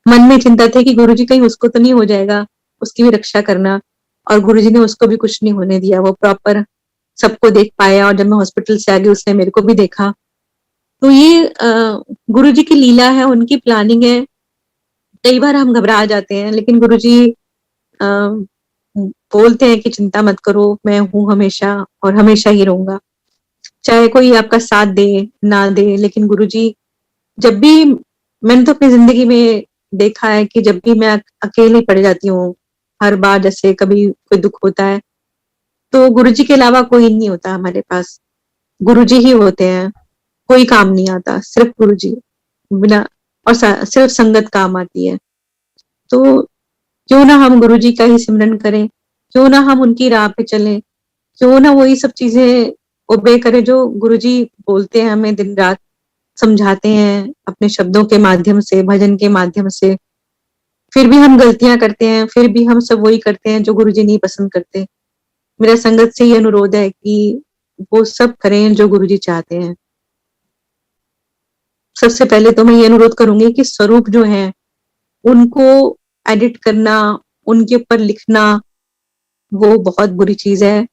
मन में चिंता थी कि गुरुजी कहीं उसको तो नहीं हो जाएगा, उसकी भी रक्षा करना। और गुरुजी ने उसको भी कुछ नहीं होने दिया, वो प्रॉपर सबको देख पाया। और जब मैं हॉस्पिटल से आ गई उसने मेरे को भी देखा। तो ये गुरुजी की लीला है, उनकी प्लानिंग है। कई बार हम घबरा जाते हैं, लेकिन गुरुजी बोलते हैं कि चिंता मत करो, मैं हूं हमेशा और हमेशा ही रहूंगा। चाहे कोई आपका साथ दे ना दे, लेकिन गुरुजी जब भी, मैंने तो अपनी जिंदगी में देखा है कि जब भी मैं अकेली पड़ जाती हूँ, हर बार जैसे कभी कोई दुख होता है, तो गुरुजी के अलावा कोई नहीं होता हमारे पास, गुरुजी ही होते हैं, कोई काम नहीं आता, सिर्फ गुरुजी बिना, और सिर्फ संगत काम आती है। तो क्यों ना हम गुरुजी का ही सिमरन करें, क्यों ना हम उनकी राह पे चलें, क्यों ना वही सब चीजें ओबे करें जो गुरुजी बोलते हैं, हमें दिन रात समझाते हैं अपने शब्दों के माध्यम से, भजन के माध्यम से। फिर भी हम गलतियां करते हैं, फिर भी हम सब वही करते हैं जो गुरुजी नहीं पसंद करते। मेरा संगत से ये अनुरोध है कि वो सब करें जो गुरुजी चाहते हैं। सबसे पहले तो मैं ये अनुरोध करूंगी कि स्वरूप जो है उनको एडिट करना, उनके ऊपर लिखना, वो बहुत बुरी चीज है,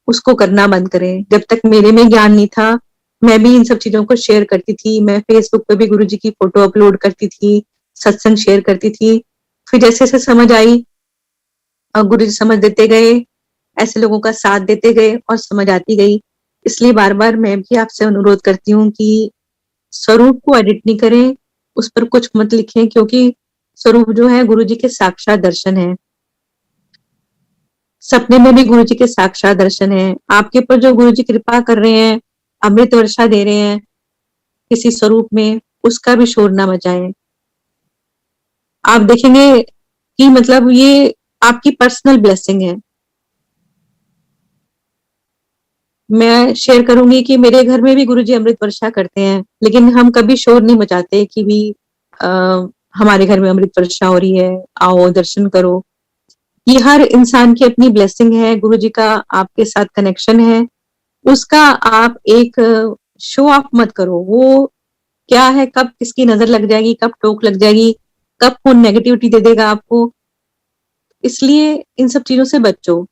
उसको करना बंद करें। जब तक मेरे में ज्ञान नहीं था, मैं भी इन सब चीजों को शेयर करती थी, मैं फेसबुक पे भी गुरुजी की फोटो अपलोड करती थी, सत्संग शेयर करती थी। फिर जैसे जैसे समझ आई, गुरुजी समझ देते गए, ऐसे लोगों का साथ देते गए और समझ आती गई। इसलिए बार बार मैं भी आपसे अनुरोध करती हूँ कि स्वरूप को एडिट नहीं करें, उस पर कुछ मत लिखें, क्योंकि स्वरूप जो है गुरुजी के साक्षात दर्शन है। सपने में भी गुरुजी के साक्षात दर्शन है। आपके ऊपर जो गुरुजी कृपा कर रहे हैं, अमृत वर्षा दे रहे हैं किसी स्वरूप में, उसका भी शोर ना मचाएं। आप देखेंगे कि मतलब ये आपकी पर्सनल ब्लेसिंग है। मैं शेयर करूंगी कि मेरे घर में भी गुरुजी अमृत वर्षा करते हैं, लेकिन हम कभी शोर नहीं मचाते कि भी आ, हमारे घर में अमृत वर्षा हो रही है, आओ दर्शन करो। ये हर इंसान की अपनी ब्लेसिंग है, गुरुजी का आपके साथ कनेक्शन है, उसका आप एक शो ऑफ मत करो। वो क्या है, कब किसकी नजर लग जाएगी, कब टोक लग जाएगी, कब कौन नेगेटिविटी दे देगा आपको, इसलिए इन सब चीजों से बचो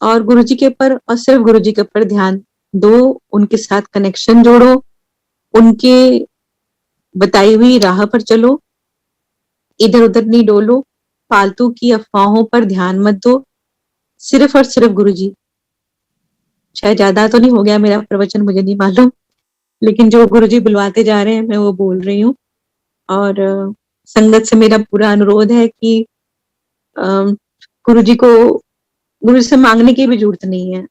और गुरुजी के ऊपर और सिर्फ गुरुजी के ऊपर ध्यान दो, उनके साथ कनेक्शन जोड़ो, उनके बताई हुई राह पर चलो, इधर उधर नहीं डोलो, फालतू की अफवाहों पर ध्यान मत दो, सिर्फ और सिर्फ गुरुजी। शायद ज्यादा तो नहीं हो गया मेरा प्रवचन, मुझे नहीं मालूम, लेकिन जो गुरुजी बुलवाते जा रहे हैं मैं वो बोल रही हूँ। और संगत से मेरा पूरा अनुरोध है कि गुरुजी को, गुरु से मांगने की भी जरूरत नहीं है।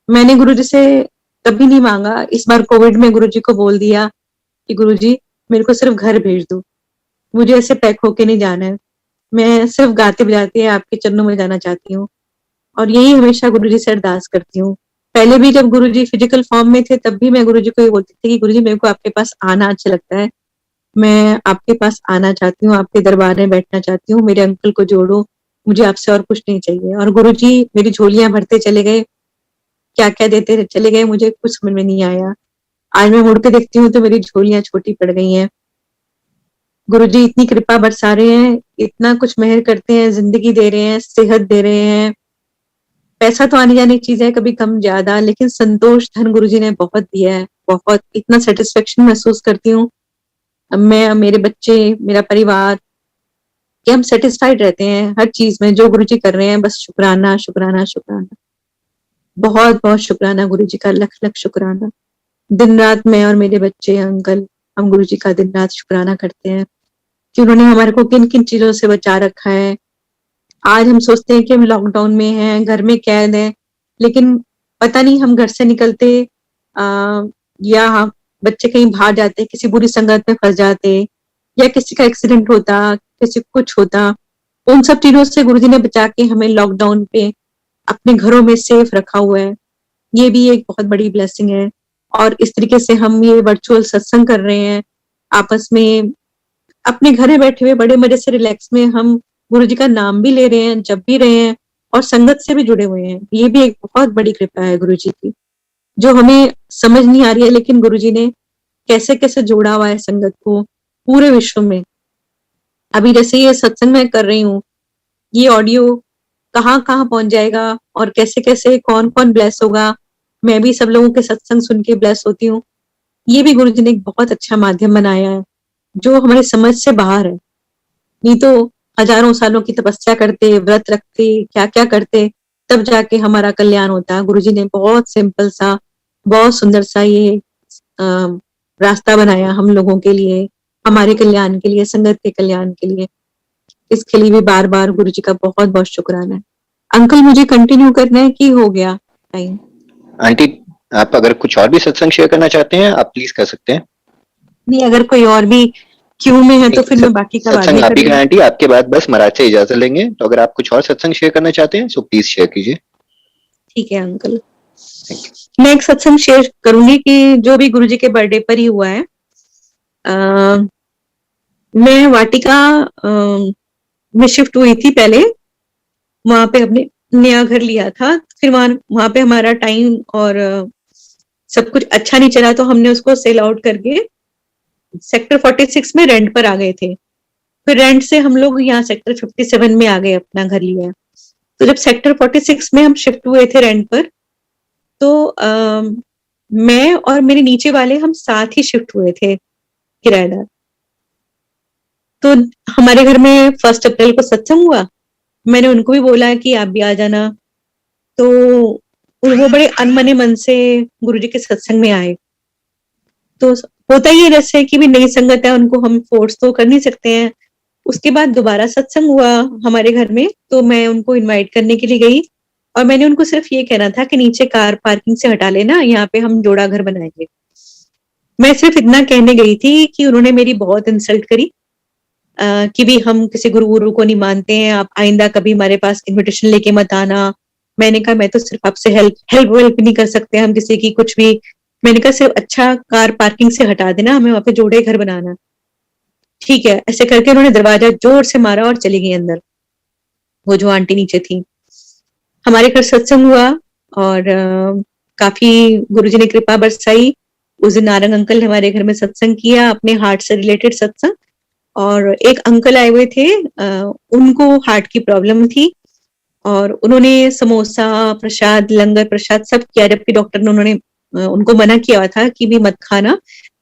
मैंने गुरुजी से कभी नहीं मांगा, इस बार कोविड में गुरुजी को बोल दिया कि गुरुजी मेरे को सिर्फ घर भेज दो, मुझे ऐसे पैक होके नहीं जाना है, मैं सिर्फ गाते बजाते आपके चरणों में जाना चाहती हूँ। और यही हमेशा गुरुजी से अरदास करती हूँ। पहले भी जब गुरुजी फिजिकल फॉर्म में थे, तब भी मैं गुरुजी को ये बोलती थी कि गुरुजी मेरे को आपके पास आना अच्छा लगता है, मैं आपके पास आना चाहती हूँ, आपके दरबार में बैठना चाहती हूँ, मेरे अंकल को जोड़ो, मुझे आपसे और कुछ नहीं चाहिए। और गुरुजी मेरी झोलियां भरते चले गए, क्या क्या देते चले गए, मुझे कुछ समझ में नहीं आया। आज मैं मुड़ के देखती हूँ तो मेरी झोलियां छोटी पड़ गई हैं। गुरुजी इतनी कृपा बरसा रहे हैं, इतना कुछ मेहर करते हैं, जिंदगी दे रहे हैं, सेहत दे रहे हैं। पैसा तो आने जाने की चीज है, कभी कम ज्यादा, लेकिन संतोष धन गुरुजी ने बहुत दिया है, बहुत। इतना सेटिस्फेक्शन महसूस करती हूँ मैं, मेरे बच्चे, मेरा परिवार, कि हम सेटिस्फाइड रहते हैं हर चीज में जो गुरुजी कर रहे हैं। बस शुक्राना शुक्राना शुक्राना, बहुत बहुत शुक्राना गुरुजी का, लख लख शुक्राना। दिन रात मैं और मेरे बच्चे, अंकल, हम गुरुजी का दिन रात शुक्राना करते हैं कि उन्होंने हमारे को किन किन चीजों से बचा रखा है। आज हम सोचते हैं कि हम लॉकडाउन में हैं, घर में कैद हैं, लेकिन पता नहीं हम घर से निकलते या हम बच्चे कहीं बाहर जाते, किसी बुरी संगत में फंस जाते, या किसी का एक्सीडेंट होता, किसी को कुछ होता, उन सब चीजों से गुरुजी ने बचा के हमें लॉकडाउन पे अपने घरों में सेफ रखा हुआ है। ये भी एक बहुत बड़ी ब्लेसिंग है। और इस तरीके से हम ये वर्चुअल सत्संग कर रहे हैं आपस में, अपने घर में बैठे हुए बड़े मजे से रिलैक्स में हम गुरुजी का नाम भी ले रहे हैं, जप भी रहे हैं, और संगत से भी जुड़े हुए हैं। ये भी एक बहुत बड़ी कृपा है गुरुजी की, जो हमें समझ नहीं आ रही है, लेकिन गुरुजी ने कैसे कैसे जोड़ा हुआ है संगत को पूरे विश्व में। अभी जैसे ये सत्संग मैं कर रही हूँ, ये ऑडियो कहाँ कहाँ पहुंच जाएगा और कैसे कैसे कौन कौन ब्लेस होगा, मैं भी सब लोगों के सत्संग सुन के ब्लेस होती हूँ। ये भी गुरुजी ने एक बहुत अच्छा माध्यम बनाया है, जो हमारी समझ से बाहर है। नहीं तो हजारों सालों की तपस्या करते, व्रत रखते, क्या क्या करते, तब जाके हमारा कल्याण होता। गुरुजी ने बहुत सिंपल सा, बहुत सुंदर सा ये रास्ता बनाया हम लोगों के लिए, हमारे कल्याण के लिए, संगत के कल्याण के लिए। इसके लिए भी बार बार गुरुजी का बहुत बहुत शुक्राना है। अंकल मुझे कंटिन्यू करना है कि हो गया? टाइम। आंटी, आप अगर कुछ और भी सत्संग शेयर करना चाहते हैं, आप प्लीज कर सकते हैं। नहीं, अगर कोई और भी क्यू में है तो फिर मैं बाकी का बाद सत्संग में आप कर ही का लूंगी। आंटी, आपके बाद बस महाराज से इजाजत लेंगे। तो अगर आप कुछ और सत्संग शेयर करना चाहते हैं, सो प्लीज शेयर कीजिए। ठीक है अंकल। Thank you. मैं एक सत्संग शेयर करूंगी कि जो भी गुरुजी के बर्थडे पर ही हुआ है। मैं वाटिका में शिफ्ट हुई थी पहले, वहां पे अपने नया घर लिया था। फिर वहां पे हमारा टाइम और सब कुछ अच्छा नहीं चला, तो हमने उसको सेल आउट करके सेक्टर 46 में रेंट पर आ गए थे। फिर रेंट से हम लोग यहाँ सेक्टर 57 में आ गए, अपना घर लिया। तो जब सेक्टर 46 में हम शिफ्ट हुए थे रेंट पर, तो मैं और मेरे नीचे वाले हम साथ ही शिफ्ट हुए थे किराएदार। तो हमारे घर में 1 अप्रैल को सत्संग हुआ। मैंने उनको भी बोला कि आप भी आ जाना। तो वो बड़े अनमने मन से गुरुजी के सत्संग में आए। तो होता ही है जैसे कि भी नई संगत है, उनको हम फोर्स तो कर नहीं सकते हैं। उसके बाद दोबारा सत्संग हुआ हमारे घर में, तो मैं उनको इनवाइट करने के लिए गई और मैंने उनको सिर्फ ये कहना था कि नीचे कार पार्किंग से हटा लेना, यहाँ पे हम जोड़ा घर बनाएंगे। मैं सिर्फ इतना कहने गई थी कि उन्होंने मेरी बहुत इंसल्ट करी कि भी हम किसी गुरु गुरु को नहीं मानते हैं, आप आइंदा कभी हमारे पास इनविटेशन लेके मत आना। मैंने कहा मैं तो सिर्फ आपसे हेल्प हेल्प वेल्प नहीं कर सकते हम किसी की कुछ भी। मैंने कहा सिर्फ अच्छा कार पार्किंग से हटा देना, हमें वहां पे जोड़े घर बनाना। ठीक है, ऐसे करके उन्होंने दरवाजा जोर से मारा और चली गई अंदर, वो जो आंटी नीचे थी। हमारे घर सत्संग हुआ और काफी गुरुजी ने कृपा बरसाई। उस दिन नारंग अंकल ने हमारे घर में सत्संग किया, अपने हार्ट से रिलेटेड सत्संग। और एक अंकल आए हुए थे, उनको हार्ट की प्रॉब्लम थी और उन्होंने समोसा प्रसाद लंगर प्रसाद सब किया, जबकि डॉक्टर ने उन्होंने उनको मना किया हुआ था कि भी मत खाना,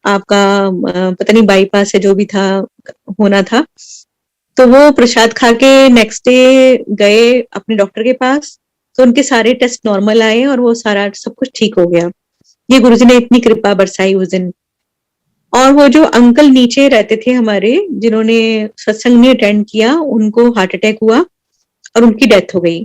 आपका पता नहीं बाईपास है जो भी था होना था। तो वो प्रसाद खा के नेक्स्ट डे गए अपने डॉक्टर के पास, तो उनके सारे टेस्ट नॉर्मल आए और वो सारा सब कुछ ठीक हो गया। ये गुरुजी ने इतनी कृपा बरसाई उस दिन। और वो जो अंकल नीचे रहते थे हमारे, जिन्होंने सत्संग में अटेंड किया, उनको हार्ट अटैक हुआ और उनकी डेथ हो गई।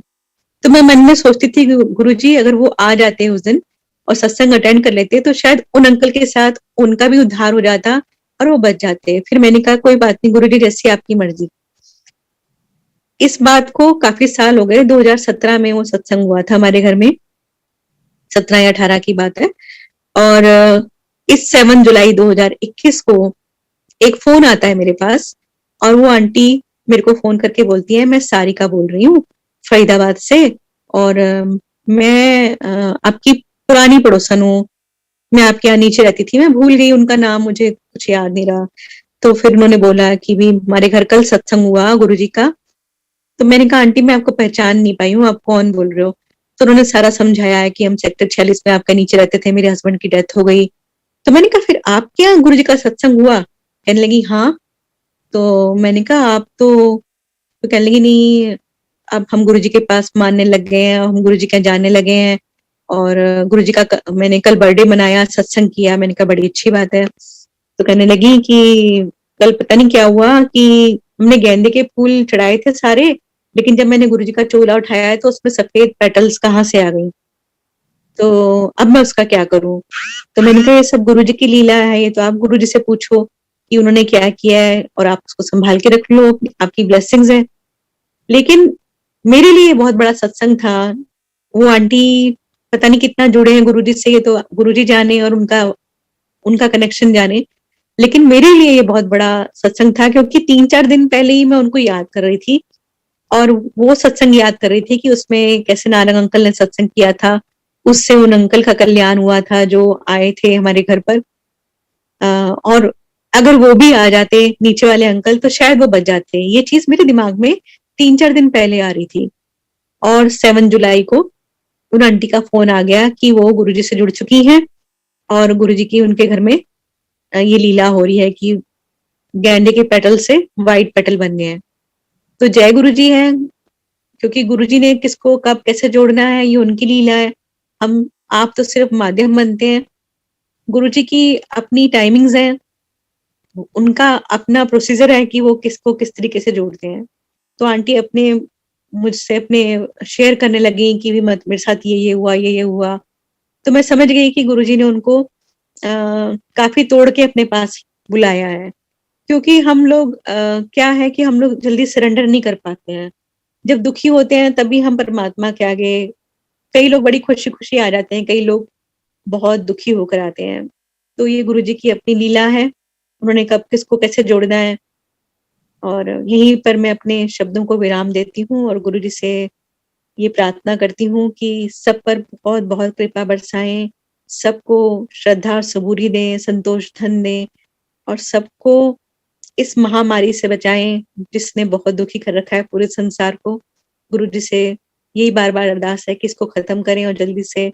तो मैं मन में सोचती थी गुरुजी अगर वो आ जाते उस दिन और सत्संग अटेंड कर लेते तो शायद उन अंकल के साथ उनका भी उद्धार हो जाता और वो बच जाते। फिर मैंने कहा कोई बात नहीं गुरुजी, जैसी आपकी मर्जी। इस बात को काफी साल हो गए, 2017 में वो सत्संग हुआ था हमारे घर में, 17 या 18 की बात है। और इस 7 जुलाई 2021 को एक फोन आता है मेरे पास और वो आंटी मेरे को फोन करके बोलती है, मैं सारिका बोल रही हूँ फरीदाबाद से, और मैं आपकी पुरानी पड़ोसन हूँ। मैं आपके यहाँ नीचे रहती थी, मैं भूल गई उनका नाम, मुझे कुछ याद नहीं रहा। तो फिर उन्होंने बोला कि भी हमारे घर कल सत्संग हुआ गुरुजी का। तो मैंने कहा आंटी मैं आपको पहचान नहीं पाई हूँ, आप कौन बोल रहे हो। तो उन्होंने सारा समझाया है कि हम सेक्टर 46 में आपका नीचे रहते थे, मेरे हस्बैंड की डेथ हो गई। तो मैंने कहा फिर आपके यहाँ गुरुजी का सत्संग हुआ? कहने लगी हाँ। तो मैंने कहा आप तो कहने लगी नहीं, अब हम गुरुजी के पास मानने लग गए हैं, हम गुरुजी के जाने लगे हैं। और गुरुजी का मैंने कल बर्थडे मनाया, सत्संग किया। मैंने कहा बड़ी अच्छी बात है। तो कहने लगी कि कल पता नहीं क्या हुआ कि हमने गेंदे के फूल चढ़ाए थे सारे, लेकिन जब मैंने गुरुजी का चोला उठाया है तो उसमें सफेद पेटल्स कहाँ से आ गई, तो अब मैं उसका क्या करूं। तो मैंने कहा ये सब गुरुजी की लीला है, ये तो आप गुरुजी से पूछो कि उन्होंने क्या किया है और आप उसको संभाल के रख लो, आपकी ब्लेसिंग्स है। लेकिन मेरे लिए बहुत बड़ा सत्संग था। वो आंटी पता नहीं कितना जुड़े हैं गुरुजी से, ये तो गुरुजी जाने और उनका उनका कनेक्शन जाने। लेकिन मेरे लिए ये बहुत बड़ा सत्संग था, क्योंकि 3-4 दिन पहले ही मैं उनको याद कर रही थी और वो सत्संग याद कर रही थी कि उसमें कैसे नारंग अंकल ने सत्संग किया था, उससे उन अंकल का कल्याण हुआ था जो आए थे हमारे घर पर। और अगर वो भी आ जाते नीचे वाले अंकल तो शायद वो बच जाते। ये चीज मेरे दिमाग में 3-4 दिन पहले आ रही थी। और 7 जुलाई को उन आंटी का फोन आ गया कि वो गुरुजी से जुड़ चुकी हैं और गुरुजी की उनके घर में ये लीला हो रही है कि गेंडे के पेटल से व्हाइट पेटल बन गए हैं। तो जय गुरुजी है, क्योंकि गुरुजी ने किसको कब कैसे जोड़ना है ये उनकी लीला है। हम आप तो सिर्फ माध्यम बनते हैं। गुरुजी की अपनी टाइमिंग्स है, उनका अपना प्रोसीजर है कि वो किसको किस तरीके से जोड़ते हैं। तो आंटी अपने मुझसे अपने शेयर करने लगी कि भी मत मेरे साथ ये हुआ, ये हुआ। तो मैं समझ गई कि गुरुजी ने उनको काफ़ी तोड़ के अपने पास बुलाया है। क्योंकि हम लोग क्या है कि हम लोग जल्दी सरेंडर नहीं कर पाते हैं। जब दुखी होते हैं तभी हम परमात्मा के आगे कई लोग बड़ी खुशी-खुशी आ जाते हैं, कई लोग बहुत दुखी होकर आते हैं। तो ये गुरुजी की अपनी लीला है, उन्होंने कब किसको कैसे जोड़ना है और यहीं पर मैं अपने शब्दों को विराम देती हूँ और गुरुजी से ये प्रार्थना करती हूँ कि सब पर बहुत-बहुत कृपा बरसाएँ, सबको श्रद्धा और सबूरी दें, संतोष धन दें और सबको इस महामारी से बचाएँ, जिसने बहुत दुखी कर रखा है पूरे संसार को। गुरुजी से यही बार-बार अरदास है कि इसको खत्म करें और जल्दी से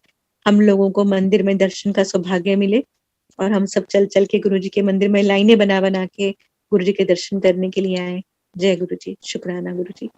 हम लोगों को मंदिर में दर्शन का सौभाग्य मिले और हम सब चल-चल के गुरुजी के मंदिर में लाइनें बना-बना के गुरुजी के दर्शन करने के लिए आएँ। जय गुरुजी, शुक्राना गुरुजी।